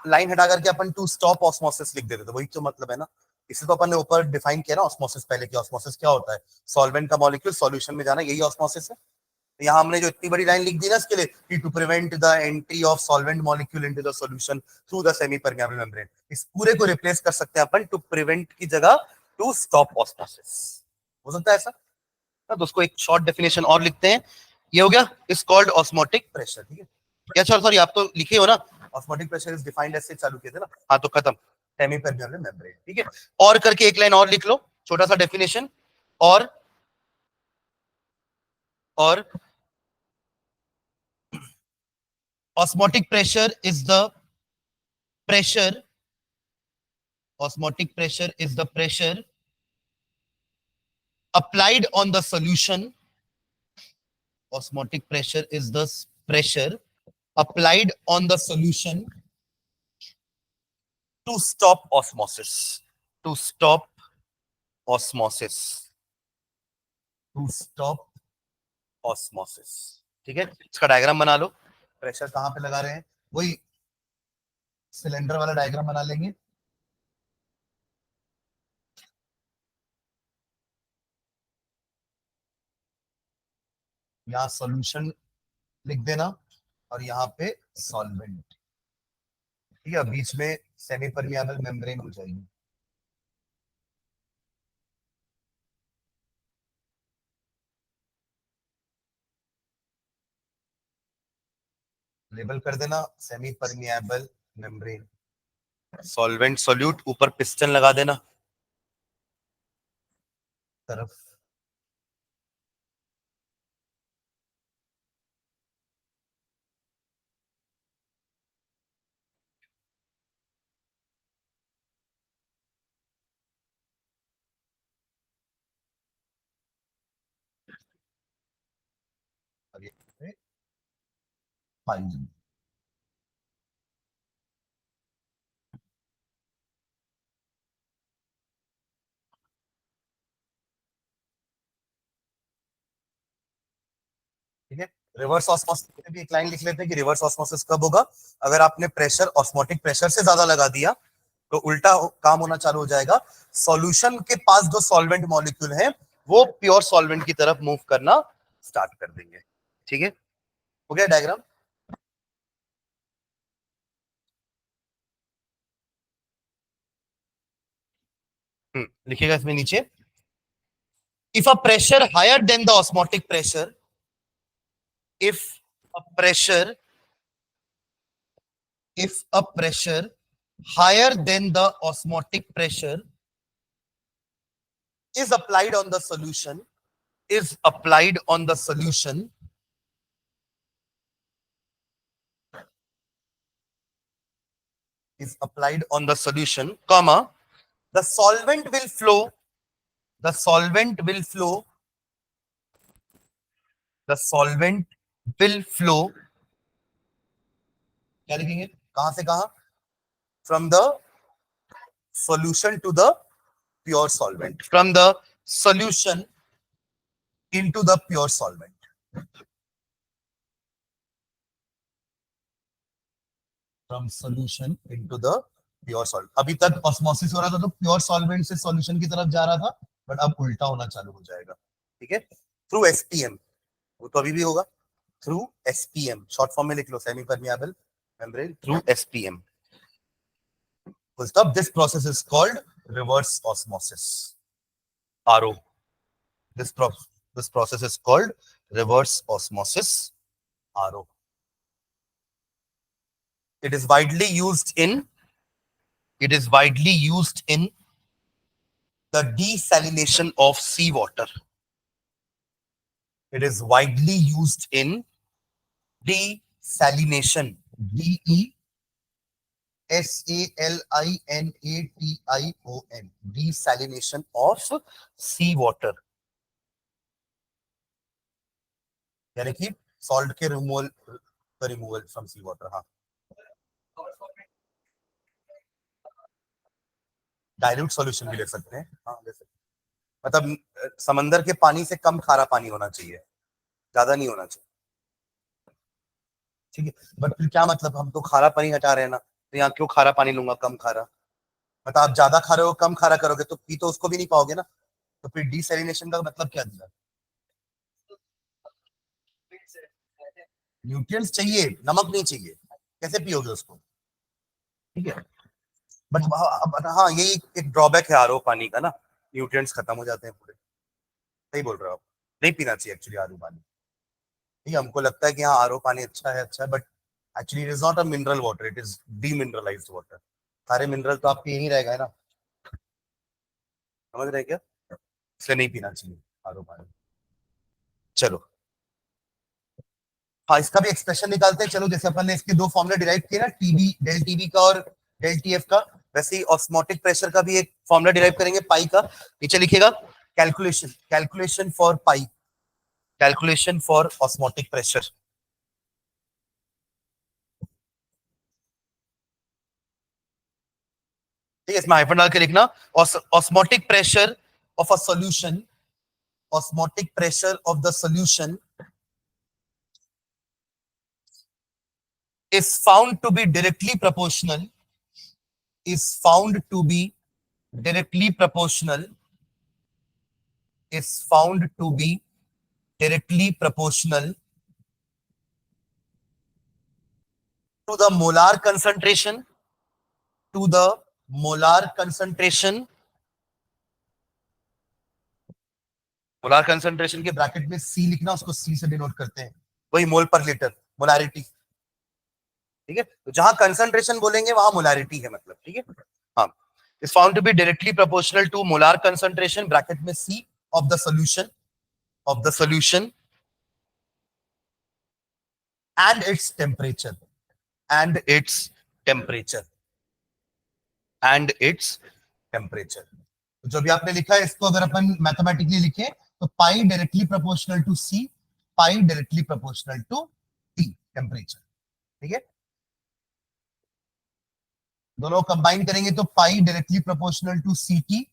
[SPEAKER 1] लाइन हटा करके अपन टू स्टॉप ऑस्मोसिस लिख देते थे। वही तो मतलब है ना। इसे तो अपन ने ऊपर डिफाइन किया ना ऑस्मोसिस पहले की। ऑस्मोसिस क्या होता है? सॉल्वेंट का मॉलिक्यूल सॉल्यूशन में जाना, यही ऑस्मोसिस है। तो यहाँ हमने जो इतनी बड़ी लाइन लिख दी ना इसके लिए कि to prevent the entry of solvent molecule into the solution through the semi permeable membrane, इस पूरे को रिप्लेस कर सकते हैं अपन टू प्रिवेंट की जगह टू स्टॉप ऑस्मोसिस। हो सकता है ऐसा ना? तो उसको एक शॉर्ट डेफिनेशन और लिखते हैं। ये हो गया, इज कॉल्ड ऑस्मोटिक प्रेशर। ठीक है क्या? सॉरी आप तो लिखे हो ना, ऑस्मोटिक प्रेशर इज डिफाइंड ऐसे चालू किए थे ना। हाँ तो खत्म, सेमी परमेबल मेम्ब्रेन। ठीक है, और करके एक लाइन और लिख लो, छोटा सा डेफिनेशन। और osmotic pressure is the pressure, osmotic pressure is the pressure applied on the solution, osmotic pressure is the pressure applied on the solution to stop osmosis, to stop osmosis, to stop osmosis। ठीक है, इसका डायग्राम बना लो। प्रेशर कहां पे लगा रहे हैं, वही सिलेंडर वाला डायग्राम बना लेंगे। यहाँ सॉल्यूशन लिख देना और यहाँ पे सॉल्वेंट। ठीक है, बीच में सेमी परमिएबल मेम्ब्रेन हो जाएगी। लेबल कर देना semi permeable membrane, solvent solute, ऊपर पिस्टन लगा देना तरफ। और ये पानी। ठीक है, रिवर्स ऑस्मोसिस भी एक लाइन लिख लेते हैं कि रिवर्स ऑस्मोसिस कब होगा? अगर आपने प्रेशर ऑस्मोटिक प्रेशर से ज्यादा लगा दिया तो उल्टा काम होना चालू हो जाएगा। सॉल्यूशन के पास जो सॉल्वेंट मॉलिक्यूल है वो प्योर सॉल्वेंट की तरफ मूव करना स्टार्ट कर देंगे। ठीक है, हो गया डायग्राम। लिखिएगा इसमें नीचे, if a pressure higher than the osmotic pressure, if a pressure, if a pressure higher than the osmotic pressure is applied on the solution, is applied on the solution, is applied on the solution, comma, the solvent will flow, the solvent will flow, the solvent will flow, क्या लिखेंगे, कहां से कहां? From the solution to the pure solvent, from the solution into the pure solvent, from solution into the pure solvent। अभी तक ऑस्मोसिस हो रहा था तो प्योर सॉल्वेंट से सॉल्यूशन की तरफ जा रहा था, बट अब उल्टा होना चालू हो जाएगा। ठीक है, थ्रू एसपीएम, वो तो अभी भी होगा। थ्रू एसपीएम, शॉर्ट फॉर्म में लिख लो, semi permeable membrane through SPM. Full stop. This process is called reverse osmosis. RO. This process is called reverse osmosis, RO. It is widely used in the desalination of seawater. It is widely used in desalination, DESALINATION, desalination of seawater. यानी कि सॉल्ट के रिमूवल फ्रॉम सी वाटर. हाँ, डाइल्यूट सॉल्यूशन भी ले सकते हैं. हाँ, ले सकते हैं. मतलब समंदर के पानी से कम खारा पानी होना चाहिए, ज्यादा नहीं होना चाहिए. ठीक है, बट फिर क्या मतलब, हम तो खारा पानी हटा रहे हैं ना, तो यहाँ क्यों खारा पानी लूंगा, कम खारा. मतलब आप ज्यादा खा रहे हो, कम खारा करोगे तो पी तो उसको भी नहीं पाओगे ना. तो फिर डिसैलिनेशन का मतलब क्या दिया. न्यूट्रिएंट्स चाहिए, नमक नहीं चाहिए. कैसे पियोगे उसको. ठीक है, बट हाँ, यही एक ड्रॉबैक है आरओ पानी का ना, न्यूट्रिएंट्स खत्म हो जाते हैं पूरे. सही बोल रहे हो आप, नहीं पीना चाहिए एक्चुअली आरओ पानी. ठीक है, हमको लगता है कि हाँ आरओ पानी अच्छा है, but actually it is not a mineral water, it is demineralised water. सारे मिनरल तो आपके यही रहेगा है ना, समझ रहे हैं क्या. इसलिए नहीं पीना चाहिए आरओ पानी. चलो, हाँ, इसका भी एक्सप्रेशन निकालते हैं. चलो, जैसे अपन ने इसके दो फॉर्मूले डिराइव किए ना, टीबी, डेल टीबी का और डेल टीएफ का, वैसे ही ऑस्मोटिक प्रेशर का भी एक फॉर्मूला डिराइव करेंगे पाई का. नीचे लिखेगा calculation for pi, calculation for osmotic pressure. ठीक है, इसमें हाइफन डाल के लिखना. Osmotic pressure of a solution, osmotic pressure of the solution is found to be directly proportional, is found to be directly proportional, is found to be directly proportional to the molar concentration, to the molar concentration. Molar concentration के ब्रैकेट में सी लिखना, उसको सी से डिनोट करते हैं, वही मोल पर लीटर, मोलारिटी. ठीक है, तो जहां कंसंट्रेशन बोलेंगे वहां मोलारिटी है मतलब. ठीक है, हाँ. Is found to be directly proportional to molar concentration, bracket में C, of the solution, of the solution and its temperature, and its temperature, and its temperature. तो जो भी आपने लिखा है, इसको अगर अपन मैथमेटिकली लिखे तो pi directly proportional to C, pi directly proportional to T, temperature. ठीक है, दोनों कंबाइन करेंगे तो pi directly proportional to C T.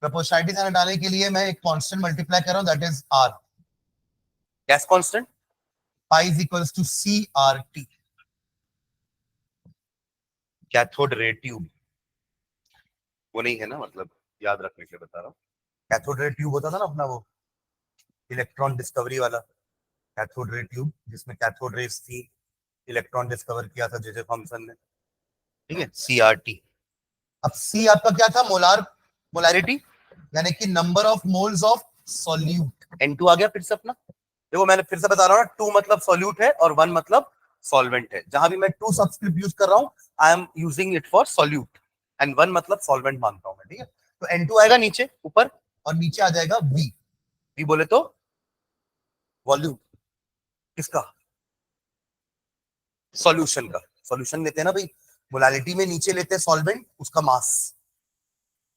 [SPEAKER 1] Proportionality से हटाने के लिए मैं एक कांस्टेंट मल्टीप्लाई कर रहा हूं, that is R, gas constant. Pi is equals to C R T. Cathode ray tube, वो नहीं है ना, मतलब याद रखने के लिए बता रहा हूँ. कैथोड रे ट्यूब होता था ना अपना, वो इलेक्ट्रॉन डिस्कवरी वाला कैथोड रे ट्यूब, जिसमें कैथोड रेस थी, इलेक्ट्रॉन डिस्कवर किया था जे थॉमसन ने. ठीक है, सीआरटी. अब सी आपका क्या था, मोलारिटी, यानी कि number of moles of solute. N2 आ गया फिर से अपना. देखो, मैंने फिर से बता रहा हूँ ना, 2 मतलब सॉल्यूट है और 1 मतलब सॉल्वेंट है. जहां भी मैं 2 सब्सक्रिप्ट यूज कर रहा हूं, I am using it for solute, and 1 मतलब सॉल्वेंट मानता हूं मैं. ठीक है, तो N2 आएगा नीचे ऊपर, और नीचे आ जाएगा V. V बोले तो वॉल्यूम किसका, सॉल्यूशन का. सॉल्यूशन लेते हैं ना भाई, मोलालिटी में नीचे लेते हैं सॉल्वेंट, उसका मास.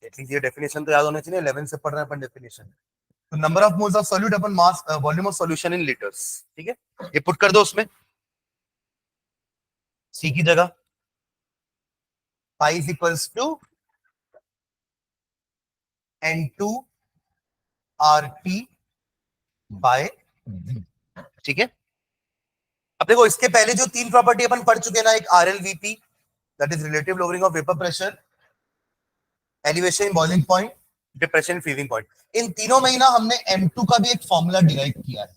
[SPEAKER 1] एटलीस्ट ये डेफिनेशन तो याद होना चाहिए, 11 से पढ़ रहे हैं अपन डेफिनेशन. तो number of moles of solute upon mass, volume of solution in litres. ठीक है, ये पुट कर दो उसमें, सी की जगह. Pi is equals to N2 RT by V. ठीक है, अब देखो, इसके पहले जो 3 प्रॉपर्टी अपन पढ़ चुके हैं ना, एक RLVP, that is relative lowering of vapour pressure, elevation in boiling point, depression in freezing point. इन तीनों में ही ना हमने M2 का भी एक फॉर्मूला डिराइव किया है.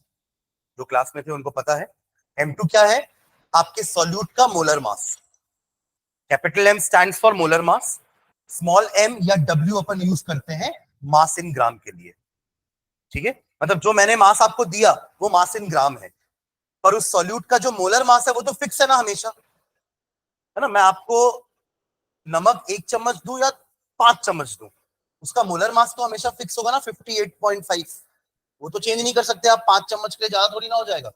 [SPEAKER 1] जो क्लास में थे उनको पता है. M2 क्या है, आपके सॉल्यूट का molar mass. Capital M stands for molar mass, small m या W अपन यूज करते हैं मास इन ग्राम के लिए, ठीक है। मतलब जो मैंने मास आपको दिया वो मास इन ग्राम है, पर उस सॉल्यूट का जो मोलर मास है वो तो फिक्स है ना हमेशा, है ना। मैं आपको नमक 1 चम्मच दूं या 5 चम्मच दूं, उसका मोलर मास तो हमेशा फिक्स होगा ना, 58.5। वो तो चेंज नहीं कर सकते आप। 5 चम्मच के लिए ज्यादा थोड़ी ना हो जाएगा।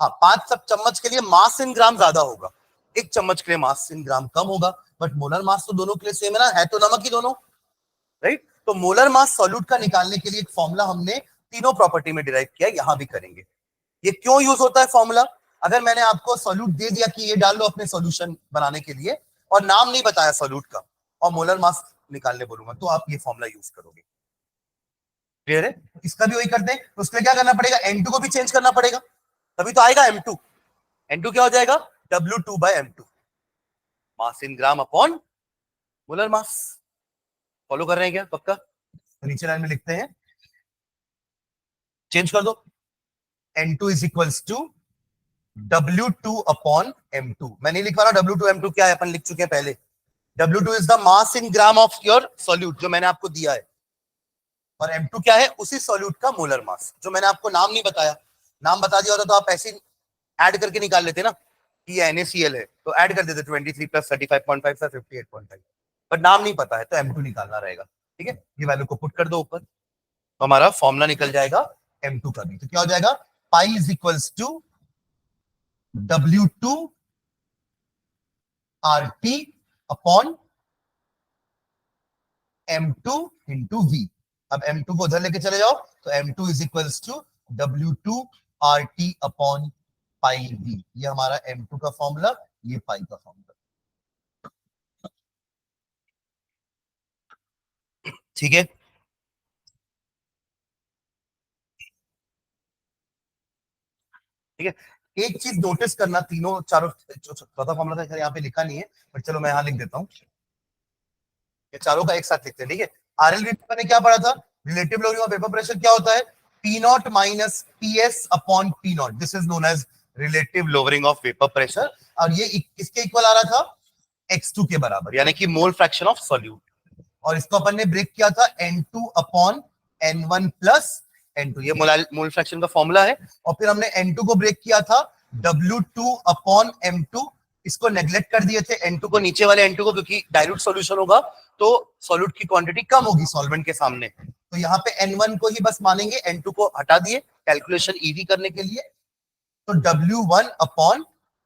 [SPEAKER 1] हाँ, 5 चम्मच के लिए मास इन ग्राम ज्यादा होगा, 1 चम्मच के लिए मास इन ग्राम कम होगा, बट मोलर मास तो दोनों के लिए सेम है ना, है तो नमक ही दोनों, राइट। तो मोलर मास सॉल्यूट का निकालने के लिए एक फॉर्मूला हमने तीनों प्रॉपर्टी में डिराइव किया, यहां भी करेंगे। ये क्यों यूज होता है फॉर्मूला? अगर मैंने आपको सॉल्यूट दे दिया कि ये डाल लो अपने सॉल्यूशन बनाने के लिए, और नाम नहीं बताया सॉल्यूट का, और मोलर मास निकालने बोलूंगा, तो आप ये फॉर्मूला यूज करोगे। क्लियर है? इसका भी वही करते हैं, तो उसके लिए क्या करना पड़ेगा, N2 को भी चेंज करना पड़ेगा, तभी तो आएगा M2। N2 क्या हो जाएगा, W2/M2, mass in gram upon molar mass. Follow कर रहे हैं क्या? पक्का? तो नीचे लाइन में लिखते हैं, चेंज कर दो, N2 is equals to W2/M2। मैं नहीं लिख पा रहा W2/M2 क्या है, अपन लिख चुके हैं पहले। W2 is the mass in gram of your solute जो मैंने आपको दिया है, और M2 क्या है, उसी सॉल्यूट का मोलर मास, जो मैंने आपको नाम नहीं बताया। नाम बता दिया होता तो आप ऐसे ऐड करके निकाल लेते ना कि ये NaCl है, तो ऐड कर देते 23 + 35.5 से 58.5, बट नाम नहीं पता है तो M2 निकालना रहेगा, ठीक है। ये वैल्यू को पुट कर दो ऊपर, तो हमारा फॉर्मूला निकल जाएगा M2 का भी। तो क्या हो जाएगा, pi is equals to W2 RT upon M2 into V। अब M2 को उधर लेके चले जाओ, तो M2 is equals to W2 RT upon pi V। ये हमारा M2 का फॉर्मूला, ये पाई का फॉर्मूला, ठीक है। ठीक है, एक चीज नोटिस करना, तीनों चारों चौथा फॉर्मूला था यहाँ पे लिखा नहीं है, बट चलो मैं यहाँ लिख देता हूँ, ये चारों का एक साथ लिखते हैं, ठीक है। RL मैंने क्या पढ़ा था, relative lowering of vapour pressure क्या होता है, P not minus PS upon P not, this is known as relative lowering of vapour pressure. और ये किसके इक्वल आ रहा था, X2 के बराबर, यानी कि मोल फ्रैक्शन ऑफ सॉल्यूट। और इसको अपन ने ब्रेक किया था N2 upon N1 plus N2, ये मोल फ्रैक्शन का फॉर्मूला है। और फिर हमने N2 को ब्रेक किया था W2 अपॉन M2, इसको नेग्लेक्ट कर दिए थे N2 को, नीचे वाले N2 को, क्योंकि डाइल्यूट सॉल्यूशन होगा तो सॉल्यूट की क्वांटिटी कम होगी सॉल्वेंट के सामने, तो यहाँ पे N1 को ही बस मानेंगे, N2 को हटा दिए कैलकुलेशन इजी करने के लिए, तो W1 अपॉन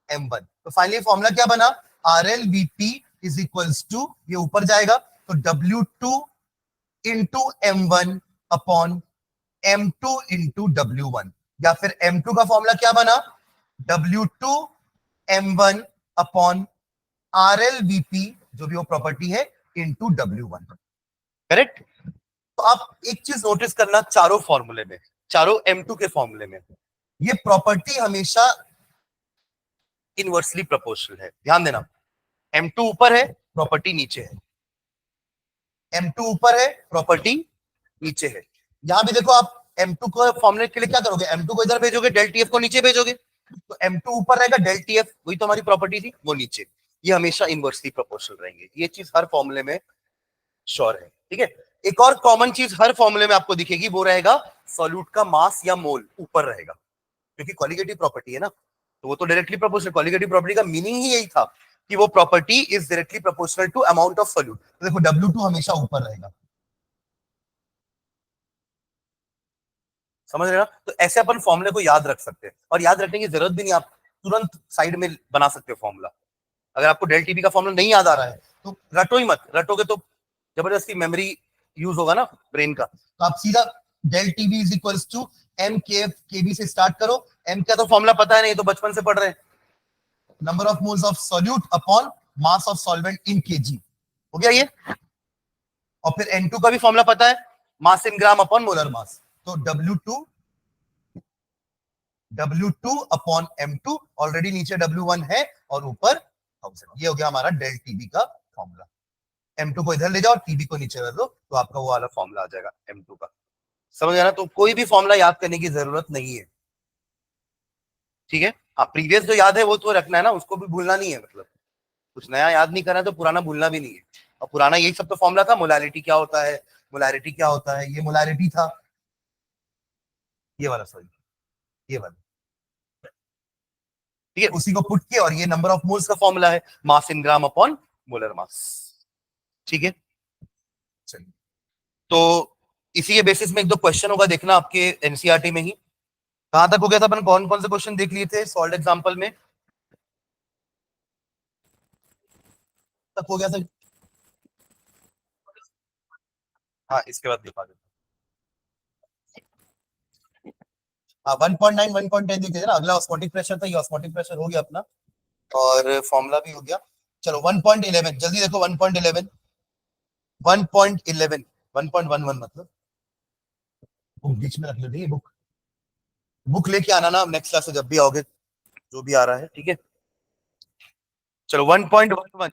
[SPEAKER 1] M1। तो फाइनली फॉर्मूला क्या बना, RLVP इज इक्वल्स टू, ये ऊपर जाएगा तो W2 into M1 upon M2 into W1, या फिर M2 का फॉर्मूला क्या बना, W2 M1 अपॉन RLVP, जो भी वो प्रॉपर्टी है, इंटू W1, करेक्ट। तो आप एक चीज नोटिस करना, चारों फॉर्मूले में, चारों M2 के फॉर्मूले में, ये प्रॉपर्टी हमेशा इनवर्सली प्रोपोर्शनल है, ध्यान देना। M2 ऊपर है, प्रॉपर्टी नीचे है, M2 ऊपर है, प्रॉपर्टी नीचे है। यहां भी देखो, आप M2 को फॉर्मूले के लिए क्या करोगे, M2 को इधर भेजोगे, डेल TF को नीचे भेजोगे, तो M2 ऊपर रहेगा, डेल TF वही तो हमारी प्रॉपर्टी थी, वो नीचे। ये हमेशा इनवर्सली प्रोपोर्शनल रहेंगे, ये चीज हर फॉर्मूले में श्योर है, ठीक है। एक और कॉमन चीज हर फॉर्मूले में आपको दिखेगी, वो रहेगा सॉल्यूट का मास या मोल ऊपर रहेगा, क्योंकि कॉलिगेटिव प्रॉपर्टी है ना, तो वो तो डायरेक्टली प्रोपोर्शनल। कॉलिगेटिव प्रॉपर्टी का मीनिंग ही यही था कि वो property is directly proportional to amount of solute. तो देखो W2 हमेशा ऊपर रहेगा, समझ रहे हो ना। तो ऐसे अपन फॉर्मूले को याद रख सकते हैं, और याद रखने की जरूरत भी नहीं, आप तुरंत साइड में बना सकते हो फॉर्मूला। अगर आपको डेल टीबी का फॉर्मूला नहीं याद आ रहा है तो रटो ही मत, रटोगे तो जबरदस्ती मेमोरी यूज होगा ना ब्रेन का, तो आप सीधा del TB is equals to M K F K B से स्टार्ट करो। एम का तो फॉर्मूला पता है नहीं, तो बचपन से पढ़ रहे हैं, number of moles of solute upon mass of solvent in KG, हो गया ये। और फिर N2 का भी फॉर्मूला पता है, मास इन ग्राम अपॉन मोलर मास, तो W2 अपॉन M2, ऑलरेडी नीचे W1 है और ऊपर 1000, ये हो गया हमारा डेल टीबी का फॉर्मूला। M2 को इधर ले जाओ, टीबी को नीचे रख दो, तो आपका वो वाला फॉर्मूला आ जाएगा M2 का, समझ आना। तो कोई भी फॉर्मूला याद करने की जरूरत नहीं है, ठीक है। हाँ, प्रीवियस जो याद है वो तो रखना है ना, उसको भी भूलना नहीं है, मतलब कुछ नया याद नहीं करना है तो पुराना भूलना भी नहीं है। और पुराना यही सब तो फॉर्मूला था, मोलालिटी क्या होता है, मोलैरिटी क्या होता है, ये मोलैरिटी था, ये वाला सॉरी, ये वाला, ठीक है, उसी को पुट किया और ये नंबर ऑफ मोल्स का फॉर्मूला है, मास इन ग्राम अपॉन मोलर मास। ठीक है, चलिए, तो इसी के बेसिस में एक दो क्वेश्चन होगा देखना आपके एनसीईआरटी में ही। कहां तक हो गया था अपन, कौन कौन से क्वेश्चन देख लिए थे सॉल्व एग्जांपल में, तक हो गया था। हाँ, इसके बाद दिखा देता हूँ। 1.9 1.10 देखे थे ना, अगला ऑस्मोटिक प्रेशर था, ये ऑस्मोटिक प्रेशर हो गया अपना, और फॉर्मूला भी हो गया। चलो 1.11 जल्दी देखो, 1.11, 1.11, 1.11 मतलब, बुक बीच में रख लेते हैं, बुक बुक लेके आना ना नेक्स्ट क्लास से जब भी आओगे, जो भी आ रहा है, ठीक है। चलो 1.11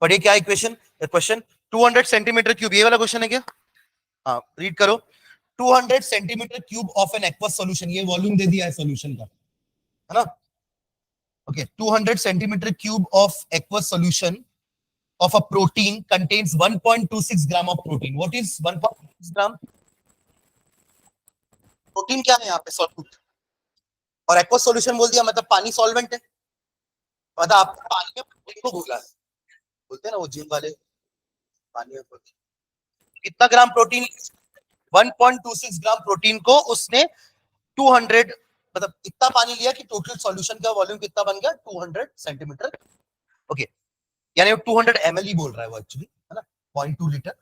[SPEAKER 1] पढ़िए, क्या इक्वेशन, क्वेश्चन, 200 सेंटीमीटर क्यूब, ये वाला क्वेश्चन है क्या? हाँ, रीड करो। 200 centimetre cube of an aqueous solution, ये वॉल्यूम दे दिया है सॉल्यूशन का, है ना। Okay, 200 centimetre cube of aqueous solution of a protein contains 1.26 gram of protein. What is 1.26 gram? Protein क्या है यहाँ पे, सॉल्यूट, और एक्वस सॉल्यूशन बोल दिया मतलब पानी सॉल्वेंट है, मतलब आप पानी में प्रोटीन को घोला है, बोलते हैं ना वो जिम वाले, पानी में प्रोटीन, कितना ग्राम प्रोटीन, 1.26 ग्राम प्रोटीन को उसने 200, मतलब इतना पानी लिया कि टोटल सॉल्यूशन का वॉल्यूम कितना बन गया, 200 सेंटीमीटर। ओके, यानी 200 ml ही बोल रहा है वो एक्चुअली, है ना, 0.2 लीटर,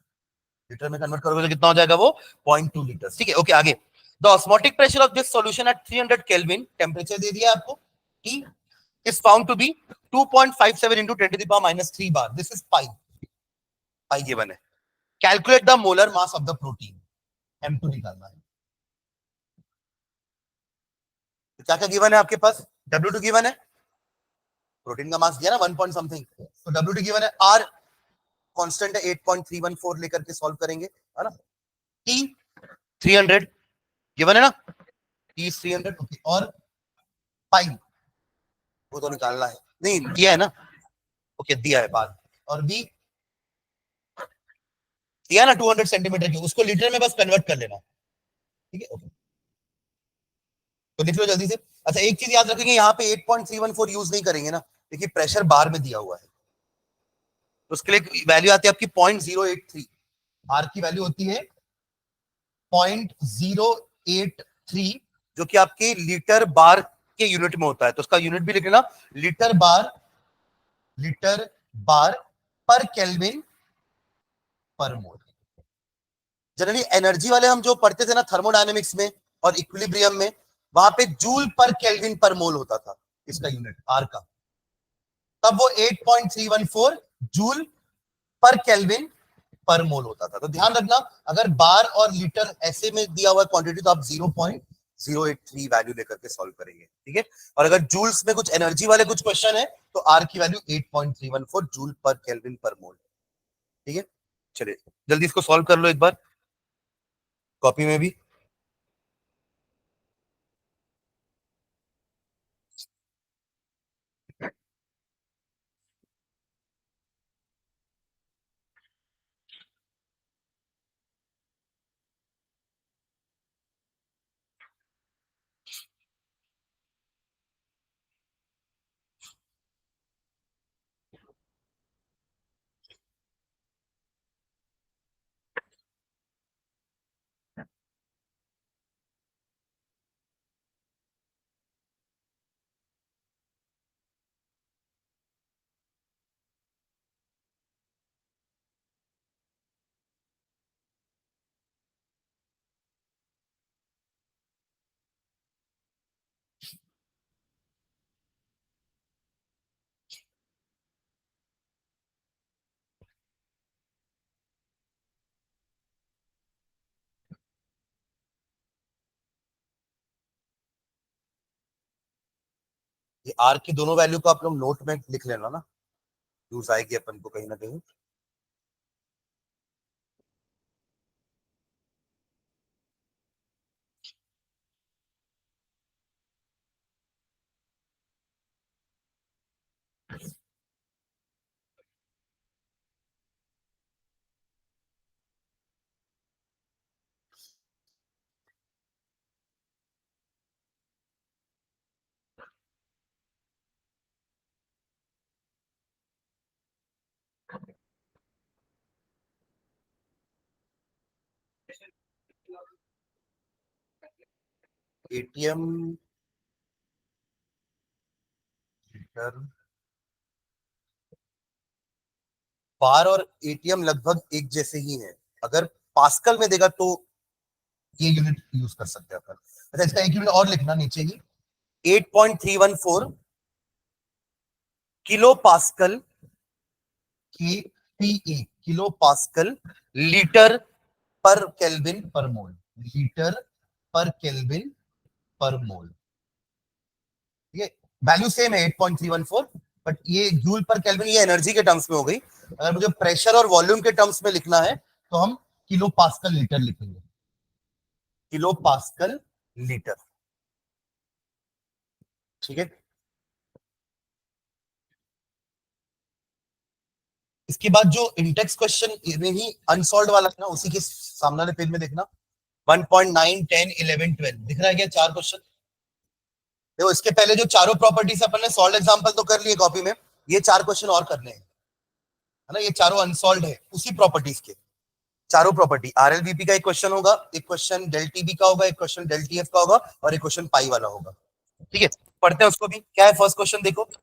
[SPEAKER 1] लीटर में कन्वर्ट करोगे तो कितना हो जाएगा वो, 0.2 लीटर। ठीक है, ओके, आगे, the osmotic pressure of this solution at 300 kelvin, temperature दे दिया आपको, T, is found to be 2.57 into 10 to the power minus 3 bar. This is pi, pi given है। Calculate the molar mass of the protein, M2 निकालना है। तो क्या क्या गिवन है आपके पास, W2 गिवन है, प्रोटीन का मास दिया ना 1 पॉइंट समथिंग, तो W2 गिवन है, R कांस्टेंट है 8.314 लेकर के सॉल्व करेंगे, है ना, T 300 गिवन है ना, T 300, ओके, और पाई वो तो निकालना है, नहीं दिया है ना, ओके दिया है बाद, और बी दिया ना 200 सेंटीमीटर की, उसको लीटर में बस कन्वर्ट कर लेना, ठीक है, ओके, तो लिख लो जल्दी से। अच्छा, एक चीज याद रखेंगे, यहाँ पे 8.314 यूज नहीं करेंगे ना, देखिए प्रेशर बार में दिया हुआ है, तो उसके लिए वैल्यू आती है आपकी 0.083, आर की वैल्यू होती है 0.083, जो कि आपके लीटर बार के यूनिट में होता है, तो उसका यूनिट भी लिख लेना, लीटर बार, लीटर बार पर केल्विन पर मोल। जनरली एनर्जी वाले हम जो पढ़ते थे ना थर्मोडायनेमिक्स में और इक्विलिब्रियम में, वहां पे जूल पर केल्विन पर मोल होता था इसका यूनिट आर का, तब वो 8.314 जूल पर केल्विन पर मोल होता था। तो ध्यान रखना, अगर बार और लीटर ऐसे में दिया हुआ क्वांटिटी तो आप 0.083 वैल्यू लेकर के सॉल्व करेंगे, ठीक है। और अगर जूल्स में कुछ एनर्जी वाले कुछ क्वेश्चन है तो आर की वैल्यू 8.314 जूल पर केल्विन पर मोल, ठीक है। चलिए जल्दी इसको सॉल्व कर लो एक बार कॉपी में भी। ये आर की दोनों वैल्यू को आप लोग नोट में लिख लेना ना, यूज आएगी अपन को कहीं ना कहीं। एटीएम लीटर बार और एटीएम लगभग एक जैसे ही है। अगर पास्कल में देगा तो ये यूनिट यूज कर सकते हैं अपन। अच्छा, इसका एक यूनिट और लिखना नीचे ही, 8.314 किलो पास्कल की पीई, किलो पास्कल लीटर पर केल्विन पर मोल, लीटर पर केल्विन पर मोल। ये वैल्यू सेम है 8.314, बट ये जूल पर केल्विन ये एनर्जी के टर्म्स में हो गई। अगर मुझे प्रेशर और वॉल्यूम के टर्म्स में लिखना है तो हम किलो पास्कल लीटर लिखेंगे, किलो पास्कल लीटर। ठीक है, इसके बाद जो इंडेक्स क्वेश्चन में ही अनसॉल्व वाला है ना, उसी के सामने वाले पेज में देखना, 1.9 10 11 12 दिख रहा है क्या? चार क्वेश्चन देखो। इसके पहले जो चारों प्रॉपर्टीज अपन ने सॉल्व एग्जांपल तो कर लिए कॉपी में, ये चार क्वेश्चन और करने हैं, है ना। ये चारों अनसॉल्व है उसी प्रॉपर्टीज के, चारों प्रॉपर्टी। आरएलबीपी का एक क्वेश्चन होगा, एक क्वेश्चन डेल टीबी का होगा, एक क्वेश्चन डेल टीएफ का होगा, और एक क्वेश्चन पाई वाला होगा। ठीक है, पढ़ते हैं उसको भी। क्या है फर्स्ट क्वेश्चन? देखो पहला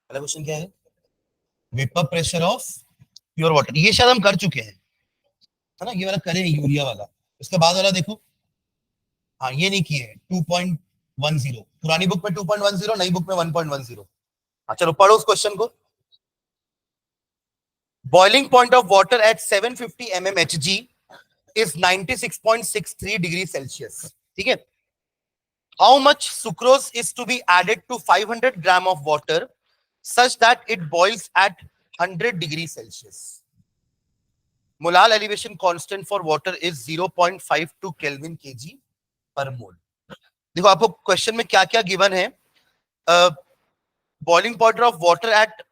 [SPEAKER 1] क्वेश्चन क्या है, vapour pressure of pure water. ये शायद हम कर चुके हैं, है ना, ये वाला करें यूरिया वाला। उसके बाद वाला देखो, हाँ ये नहीं किए, 2.10, पुरानी बुक में 2.10, नई बुक में 1.10। हाँ चलो पढ़ो उस क्वेश्चन को। Boiling point of water at 750 mmHg is 96.63 degree Celsius. ठीक है, how much sucrose is to be added to 500 gram of water such that it boils at 100 degree Celsius. Molal elevation constant for water is 0.52 kelvin kg per mole. देखो आपको क्वेश्चन में क्या क्या गिवन है। Boiling point of water at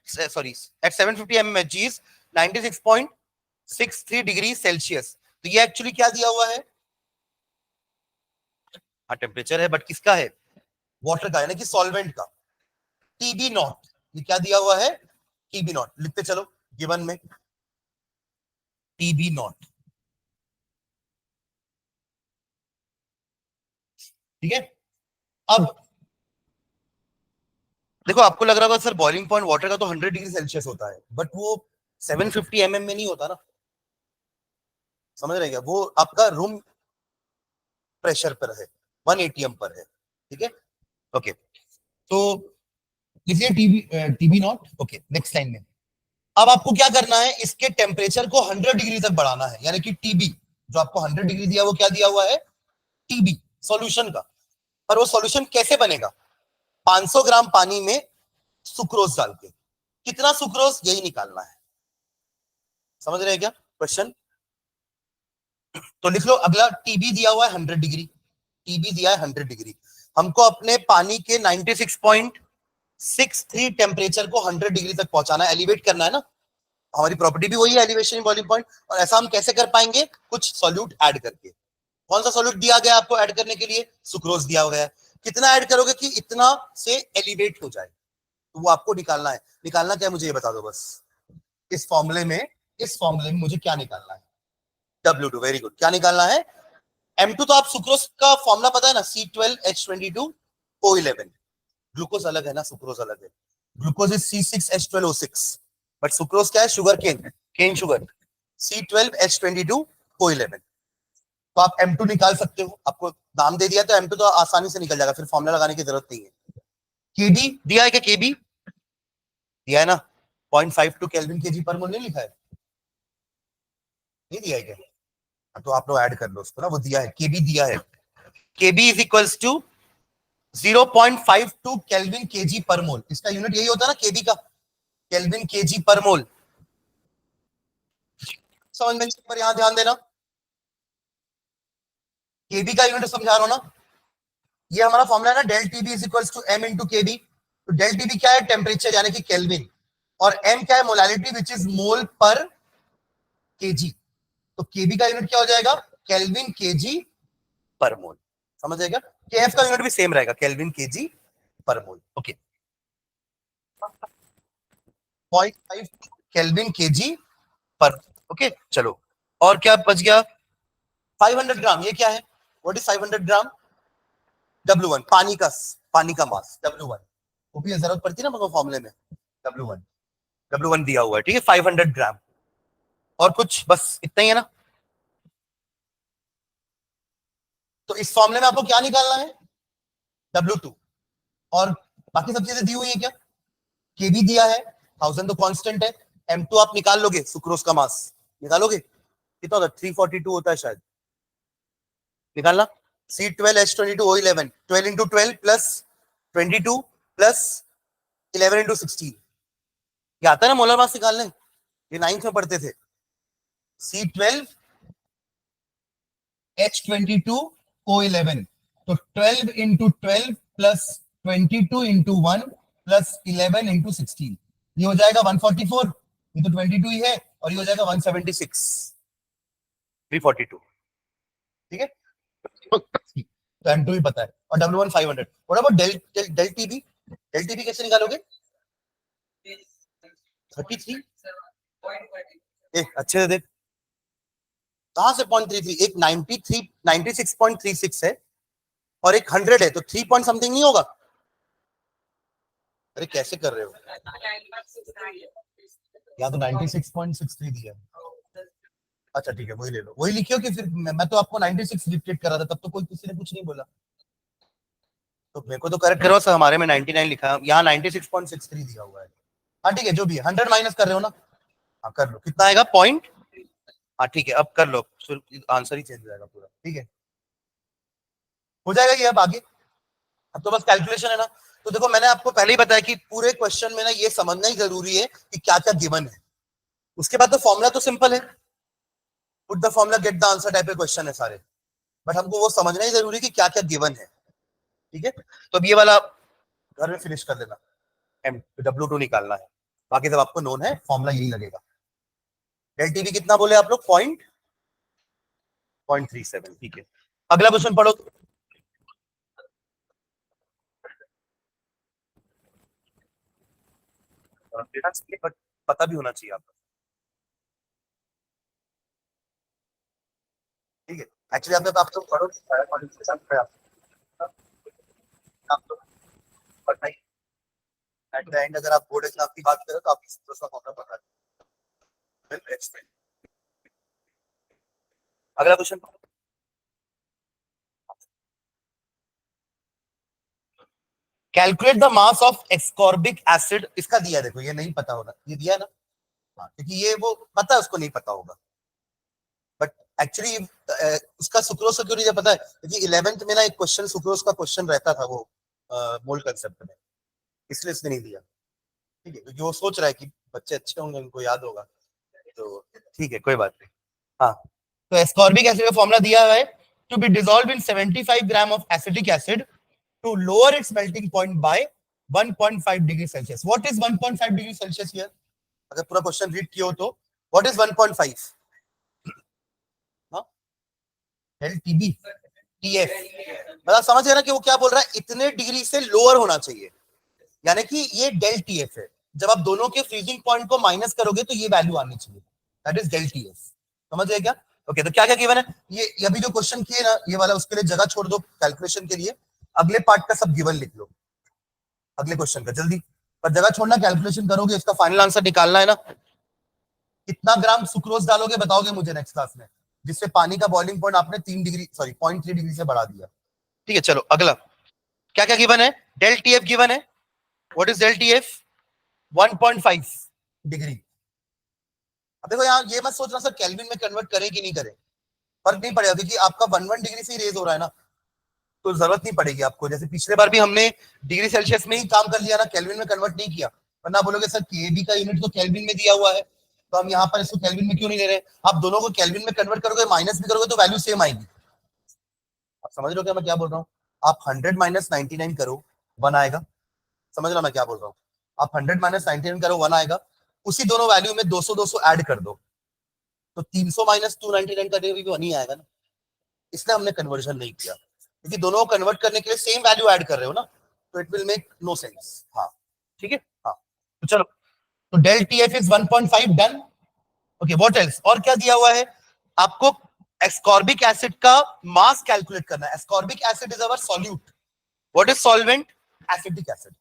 [SPEAKER 1] 750 mmHg is 96.63 degree Celsius. तो ये एक्चुअली क्या दिया हुआ है? हाँ टेम्परेचर है, बट किसका है? वाटर का, यानी कि सॉल्वेंट का। टीबी नॉट, ये क्या दिया हुआ है? TB naught. लिखते चलो गिवन में, टीबी नॉट। ठीक है, अब देखो आपको लग रहा होगा सर बॉइलिंग पॉइंट वाटर का तो 100 डिग्री सेल्सियस होता है, बट वो 750 में नहीं होता ना, समझ रहे क्या? वो आपका रूम प्रेशर पर है, 1 एटीएम पर है। ठीक है, ओके, तो लिखिए TB, TB naught. Okay, next line में अब आपको क्या करना है, इसके टेम्परेचर को 100 डिग्री तक बढ़ाना है, यानी कि टीबी जो आपको 100 डिग्री दिया वो क्या दिया हुआ है? टीबी, सॉल्यूशन का। और वो सॉल्यूशन कैसे बनेगा? 500 ग्राम पानी में सुक्रोज डाल के। कितना सुक्रोज, यही निकालना है। समझ रहे हैं क्या क्वेश्चन? तो लिख लो अगला, टीबी दिया हुआ है 100 डिग्री, टीबी दिया है 100 डिग्री। हमको अपने पानी के 96.63 टेम्परेचर को 100 डिग्री तक पहुंचाना है, एलिवेट करना है ना। हमारी प्रॉपर्टी भी वही है, एलिवेशन इन बॉइलिंग पॉइंट। और ऐसा हम कैसे कर पाएंगे? कुछ सॉल्यूट ऐड करके। कौन सा सॉल्यूट दिया गया आपको ऐड करने के लिए? सुक्रोज दिया हुआ है। कितना ऐड करोगे कि इतना से एलिवेट हो जाए? तो वो आपको निकालना है। निकालना क्या है मुझे ये बता दो बस। इस फॉर्मूले में, इस फॉर्मूले में मुझे क्या निकालना है? W2, very good. क्या निकालना है? M2 तो आप सुक्रोज का फॉर्मूला पता है ना, C12H22O11। ग्लूकोज अलग है ना, सुक्रोज अलग है। Glucose is C6H12O6, but sucrose क्या है? Sugar cane, cane sugar, C12H22O11। तो आप M2 निकाल सकते हो, आपको नाम दे दिया तो M2 तो आसानी से निकल जाएगा, फिर फॉर्मूला लगाने की जरूरत नहीं है। केबी दिया है क्या? केबी दिया है ना, 0.52 केल्विन केजी पर मोल नहीं लिखा है? नहीं दिया है क्या? तो आप लोग ऐड कर लो उसको ना, वो दिया है, केबी दिया है। Kb is equals to 0.52 kelvin kg per mole. इसका यूनिट यही होता है ना केबी का, केल्विन केजी पर मोल। समझ में पर यहां ध्यान देना, केबी का यूनिट समझा रहा हूं ना। ये हमारा फॉर्मूला है ना, del TB is equals to m into Kb. तो डेल टीबी क्या है? टेम्परेचर यानी कि केल्विन, और एम क्या है? मोलालिटी विच इज मोल पर केजी। तो केबी का यूनिट क्या हो जाएगा? केल्विन केजी पर मोल। समझ जाएगा? केएफ का यूनिट भी सेम रहेगा, केल्विन केजी पर मोल। ओके, 0.5 केल्विन केजी पर। ओके चलो, और क्या बच गया? 500 ग्राम। ये क्या है? What is 500 gram? W1, पानी का मास W1। वो भी जरूरत पड़ती है ना मगर फॉर्मूले में। W1, W1 दिया हुआ है, ठीक है, 500 ग्राम। और कुछ बस इतना ही है ना? तो इस फॉर्मूले में आपको क्या निकालना है? W2। और बाकी सब चीजें दी हुई है क्या? Kb दिया है, 1000 तो कांस्टेंट है। M2 आप निकाल लोगे, सुक्रोज का मास निकालोगे, कितना होता है? 342 होता है शायद, निकालना। C12H22O11, 12 into 12 plus 22 plus 11 into 16। ये आता है ना मोलर मास निकालने, ये 9th में पढ़ते थे। C12H22O11, तो 12 into 12 plus 22 into 1 plus 11 into 16, ये हो जाएगा 144। ये तो 22 ही है, और ये हो जाएगा 176, 342, ठीक है। तो M2 भी पता है, और W1 500। What about del TB? Del TB कैसे निकालोगे? 33। अच्छे से देख, कहां से 0.33? एक 93 96.36 है और एक 100 है, तो 3 पॉइंट समथिंग नहीं होगा? अरे कैसे कर रहे हो? या तो 96.63 दिया। अच्छा ठीक है, वही ले लो, वही लिखियो कि फिर मैं तो आपको 96 डिक्टेट कर रहा था, तब तो कोई किसी ने कुछ नहीं बोला। तो मेरे को तो करेक्ट करो सर, हमारे में 99 लिखा है, यहाँ 96.63 दिया हुआ है। हाँ ठीक है, जो भी है 100 माइनस कर रहे हो ना। हाँ कर लो, कितना आएगा? पॉइंट। हाँ ठीक है, अब कर लो, आंसर ही चेंज हो जाएगा पूरा, ठीक है, हो जाएगा ये। अब आगे, अब तो बस कैलकुलेशन है ना। तो देखो मैंने आपको पहले ही बताया कि पूरे क्वेश्चन में ना ये समझना ही जरूरी है कि क्या क्या गिवन है। उसके बाद तो फॉर्मूला तो सिंपल है, put the formula get the answer type के क्वेश्चन है सारे, बट हमको वो समझना ही जरूरी है कि क्या क्या गिवन है, ठीक है। तो अब ये वाला घर में फिनिश कर देना, W2 निकालना है, बाकी सब आपको नोन है, फॉर्मूला यही लगेगा। डेल टीवी कितना बोले आप लोग? 0.37, ठीक है। अगला क्वेश्चन पढ़ो। बट पता भी होना चाहिए आपको, ठीक है। एक्चुअली आप तो पढ़ो, आप तो पढ़ना ही। एट द एंड अगर आप बोर्ड एग्जाम की बात करें तो आपकी उसका फॉर्मूला पता है। अगला question, calculate the mass of ascorbic acid. इसका दिया, देखो ये नहीं पता होगा, ये दिया ना। हाँ, क्योंकि ये वो पता है, उसको नहीं पता होगा, बट एक्चुअली उसका सुक्रोज का क्यों नहीं पता है? क्योंकि 11th में ना एक क्वेश्चन सुक्रोज का क्वेश्चन रहता था, वो मोल कंसेप्ट में, इसलिए इसने नहीं दिया, ठीक है, क्योंकि वो सोच रहा है कि बच्चे अच्छे होंगे, उनको याद होगा, तो ठीक है, कोई बात नहीं। हाँ, तो एस्कॉर्बिक एसिड का फॉर्मूला दिया हुआ है, to be dissolve in 75 gram of acetic acid to lower its melting point by 1.5 degree Celsius. What is 1.5 degree Celsius here? अगर पूरा क्वेश्चन रीड किया हो तो व्हाट इज 1.5? हाँ, डेल टीबी टीएफ, मतलब समझ गया ना कि वो क्या बोल रहा है? इतने डिग्री से लोअर होना चाहिए, यानी कि ये डेल टीएफ है। जब आप दोनों के फ्रीजिंग पॉइंट को माइनस करोगे तो ये वैल्यू आनी चाहिए, दैट इज डेल टीएफ। समझ गए क्या? ओके, तो क्या क्या गिवन है? ये अभी जो क्वेश्चन किए ना, ये वाला, उसके लिए जगह छोड़ दो कैलकुलेशन के लिए, अगले पार्ट का सब गिवन लिख लो, अगले क्वेश्चन का जल्दी। पर जगह छोड़ना, कैलकुलेशन करोगे, इसका फाइनल आंसर निकालना है ना। कितना ग्राम सुक्रोज डालोगे बताओगे मुझे नेक्स्ट क्लास में, जिससे पानी का बॉइलिंग पॉइंट आपने 3 डिग्री, सॉरी 0.3 डिग्री से बढ़ा दिया, ठीक है। चलो अगला, क्या क्या गिवन है? डेल टीएफ गिवन है। What is del TF? 1.5 degree. अब देखो यहाँ ये मत सोचना सर केल्विन में कन्वर्ट करें कि नहीं करें, फर्क नहीं पड़ेगा, क्योंकि आपका 1 डिग्री से ही रेज हो रहा है ना, तो जरूरत नहीं पड़ेगी आपको। जैसे पिछले बार भी हमने डिग्री सेल्सियस में ही काम कर लिया ना, केल्विन में कन्वर्ट नहीं किया। वरना बोलोगे सर केबी का यूनिट तो केल्विन में दिया हुआ है, तो हम यहाँ पर इसको केल्विन में क्यों नहीं ले रहे? आप दोनों को केल्विन में कन्वर्ट करोगे, माइनस भी करोगे, तो वैल्यू सेम आएगी। आप समझ रहे हो क्या मैं क्या बोल रहा हूँ? आप 100 माइनस 99 करो, 1 आएगा। समझ रहा मैं क्या बोल रहा हूँ? आप 100 माइनस 99 करो, 1 आएगा। उसी दोनों वैल्यू में 200 200 ऐड कर दो, तो 300 माइनस 299 करने भी 1 ही आएगा ना। इसलिए हमने कन्वर्जन नहीं किया, क्योंकि दोनों को कन्वर्ट करने के लिए सेम वैल्यू ऐड कर रहे हो ना, तो it will make no sense. हाँ ठीक है, हाँ तो चलो, तो del TF is 1.5 done. Okay, what else? और क्या दिया हुआ है? आपको एस्कॉर्बिक एसिड का मास कैलकुलेट करना है. Ascorbic acid is our solute. What is solvent? Acetic acid.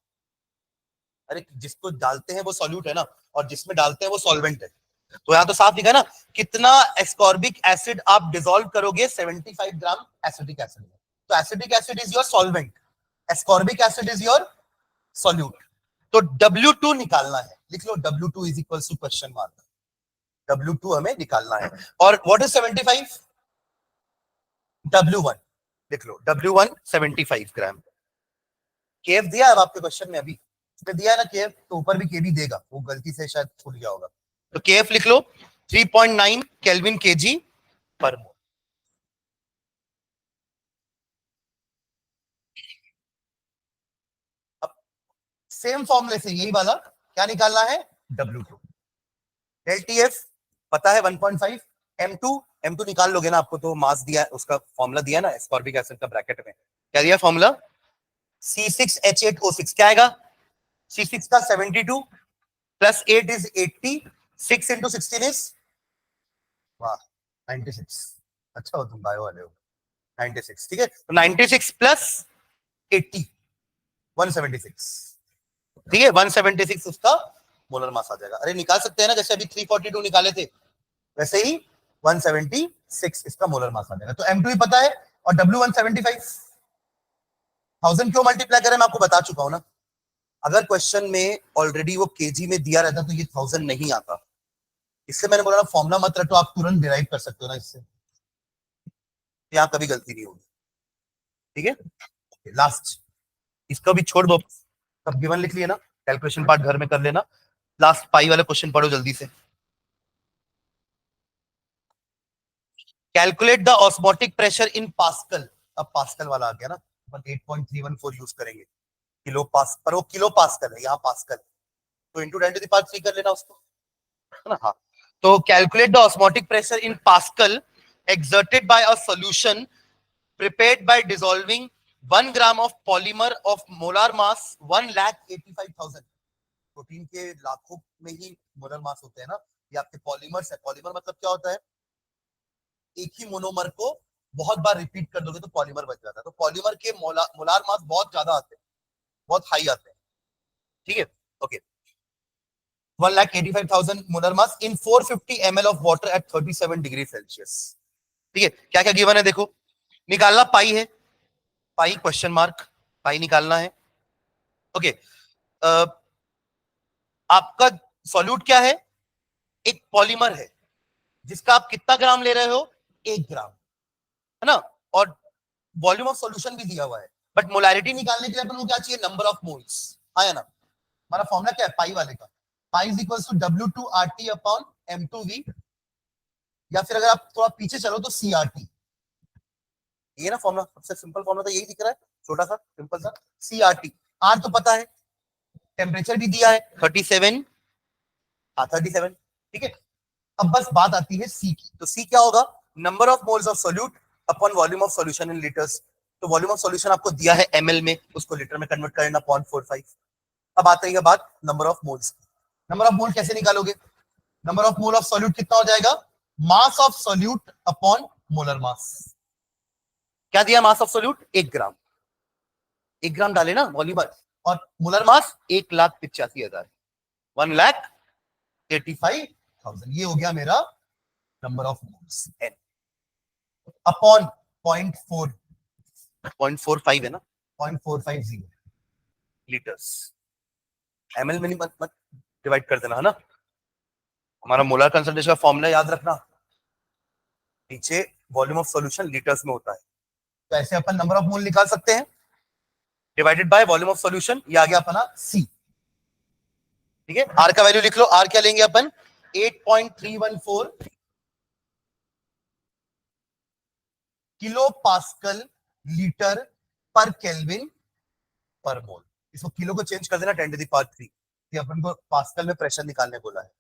[SPEAKER 1] अरे जिसको डालते हैं वो सॉल्यूट है ना, और जिसमें डालते हैं वो सॉल्वेंट है. तो यहां तो साफ लिखा ना कितना एस्कॉर्बिक एसिड आप डिसॉल्व करोगे 75 ग्राम एसिटिक एसिड में. तो acetic acid is your solvent, ascorbic acid is your solute. तो W2 निकालना है. लिख लो W2 is equal to question mark. W2 हमें निकालना है. और व्हाट इज 75? W1 लिख लो. W1 75 ग्राम. केएफ दिया है आपके क्वेश्चन में, अभी इसमें दिया है ना केएफ, तो ऊपर भी के भी देगा, वो गलती से शायद भूल गया होगा. तो केएफ लिख लो 3.9 केल्विन केजी पर मोल. अब सेम फॉर्मूले से यही वाला क्या निकालना है? W2. एलटीएफ पता है 1.5. M2 निकाल लोगे ना, आपको तो मास दिया है, उसका फॉर्मूला दिया ना एस्कॉर्बिक एसिड का ब्रैकेट में. क्या दिया फॉर्मूला? C6H8O6. क्या आएगा? C6 का 72 प्लस 8 इज 80. 6 into 16 इज, वाह, 96. अच्छा हो तुम बायो वाले हो. 96. ठीक है, तो 96 प्लस 80 176. ठीक है, 176 उसका मोलर मास आ जाएगा. अरे निकाल सकते हैं ना, जैसे अभी 342 निकाले थे वैसे ही 176 इसका मोलर मास आ जाएगा. तो M2 ही पता है और W1 75. 1000 क्यों मल्टीप्लाई करें मैं आपको बता चुका हूं ना. अगर क्वेश्चन में ऑलरेडी वो केजी में दिया रहता तो ये 1000 नहीं आता. इससे मैंने बोला ना फॉर्मूला मत रटो, आप तुरंत डिराइव कर सकते हो ना इससे. यहां कभी गलती नहीं होगी. ठीक है, लास्ट इसको भी छोड़ दो, सब गिवन लिख लिए ना, कैलकुलेशन पार्ट घर में कर लेना. लास्ट पाई वाला क्वेश्चन पढ़ो जल्दी से. Calculate the osmotic pressure in pascal. अब पास्कल वाला आ गया ना, 8.314 यूज करेंगे. किलो पास पर वो किलो पास्कल है, यहाँ पास्कल, तो इंटू 10⁻³ कर लेना उसको, है ना. हाँ, तो calculate the osmotic pressure in pascal exerted by a solution prepared by dissolving 1 gram of polymer of molar mass 1,85,000. Protein के लाखों में ही मोलर मास होते हैं ना, ये आपके पॉलीमर्स है. पॉलीमर मतलब क्या होता है? एक ही मोनोमर को बहुत बार रिपीट कर दोगे तो पॉलीमर बन जाता है. तो पॉलीमर के मोलार मास बहुत ज्यादा आते हैं, बहुत हाई आते हैं. ठीक है, okay. 1,85,000 molar mass in 450 ml of water eight 37 degree Celsius. ठीक है, क्या क्या गिवन है देखो. निकालना पाई है, पाई क्वेश्चन मार्क, पाई निकालना है. ओके, आपका सॉल्यूट क्या है? एक पॉलीमर है जिसका आप कितना ग्राम ले रहे हो? 1 ग्राम, है ना. और वॉल्यूम ऑफ सॉल्यूशन भी दिया हुआ है. बट मोलैरिटी निकालने के लिए अपन को क्या चाहिए? Number of moles. आया ना. हमारा फॉर्मूला क्या है पाई वाले का? Pi is equal to W2RT upon M2V, या फिर अगर आप थोड़ा पीछे चलो तो CRT. ये ना फॉर्मूला, सबसे सिंपल फॉर्मूला तो यही दिख रहा है, छोटा सा सिंपल सा. CRT. R तो पता है, टेम्परेचर भी दिया है 37. हाँ 37. ठीक है, अब बस बात आती है C की. तो C क्या होगा? Number of moles of solute upon volume of solution in litres. तो वॉल्यूम ऑफ सॉल्यूशन आपको दिया है ml में, उसको लीटर में कन्वर्ट करना 0.45. अब आती है बात number of moles. Number of mole कैसे निकालोगे? Number of mole of solute कितना हो जाएगा? Mass of solute upon molar मास. क्या दिया मास ऑफ सॉल्यूट? 1 ग्राम. 1 ग्राम डाले ना वॉल्यूम, और मोलर मास 1,85,000, 1,85,000. ये हो गया मेरा number of moles n upon 0.4, 0.45 है ना, 0.450 लीटर्स. ml में नहीं मत डिवाइड कर देना, है ना. हमारा मोलर कंसंट्रेशन का फॉर्मूला याद रखना, नीचे वॉल्यूम ऑफ सॉल्यूशन लीटर्स में होता है. तो ऐसे अपन नंबर ऑफ मोल निकाल सकते हैं divided by volume of solution. ये आ गया अपना C. ठीक है, R का वैल्यू लिख लो. R क्या लेंगे अपन? 8.314 किलो पास्कल लीटर पर केल्विन पर मोल. इसको किलो को चेंज कर देना 10⁻³ कि अपन को पास्कल में प्रेशर निकालने बोला है.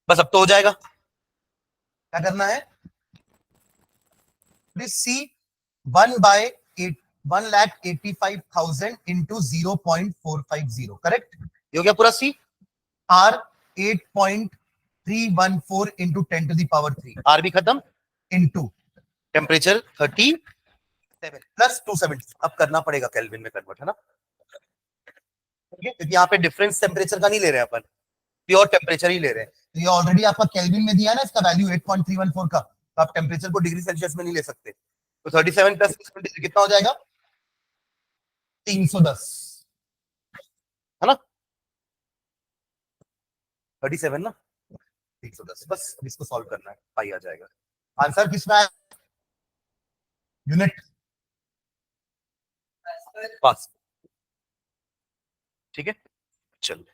[SPEAKER 1] बस अब तो हो जाएगा. क्या करना है? सी 1/1,85,000 इंटू 0.450. करेक्ट, ये हो गया पूरा C. R 8.314 314 into 10 to the power 3, are भी खत्म, इनटू टेम्परेचर 37 प्लस 270। अब करना पड़ेगा केल्विन में कन्वर्ट, है ना, क्योंकि यहाँ पे डिफरेंस टेम्परेचर का नहीं ले रहे हैं अपन, प्योर टेम्परेचर ही ले रहे हैं। तो ये ऑलरेडी आपका केल्विन में दिया है ना, इसका वैल्यू 8.314 का, तो आप टेम्परेचर को डिग्री सेल्सियस में नहीं ले सकते। तो 37 प्लस कितना हो जाएगा, 310, है ना, 37 ना, 310। बस इसको सॉल्व करना है, पाई आ जाएगा। आंसर किसमें आया, यूनिट पास, ठीक है। चलो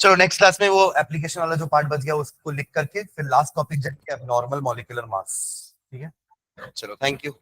[SPEAKER 1] चलो नेक्स्ट क्लास में वो एप्लीकेशन वाला जो पार्ट बच गया उसको लिख करके फिर लास्ट टॉपिक जाके एब्नॉर्मल मॉलिक्यूलर मास, ठीक है। चलो थैंक यू।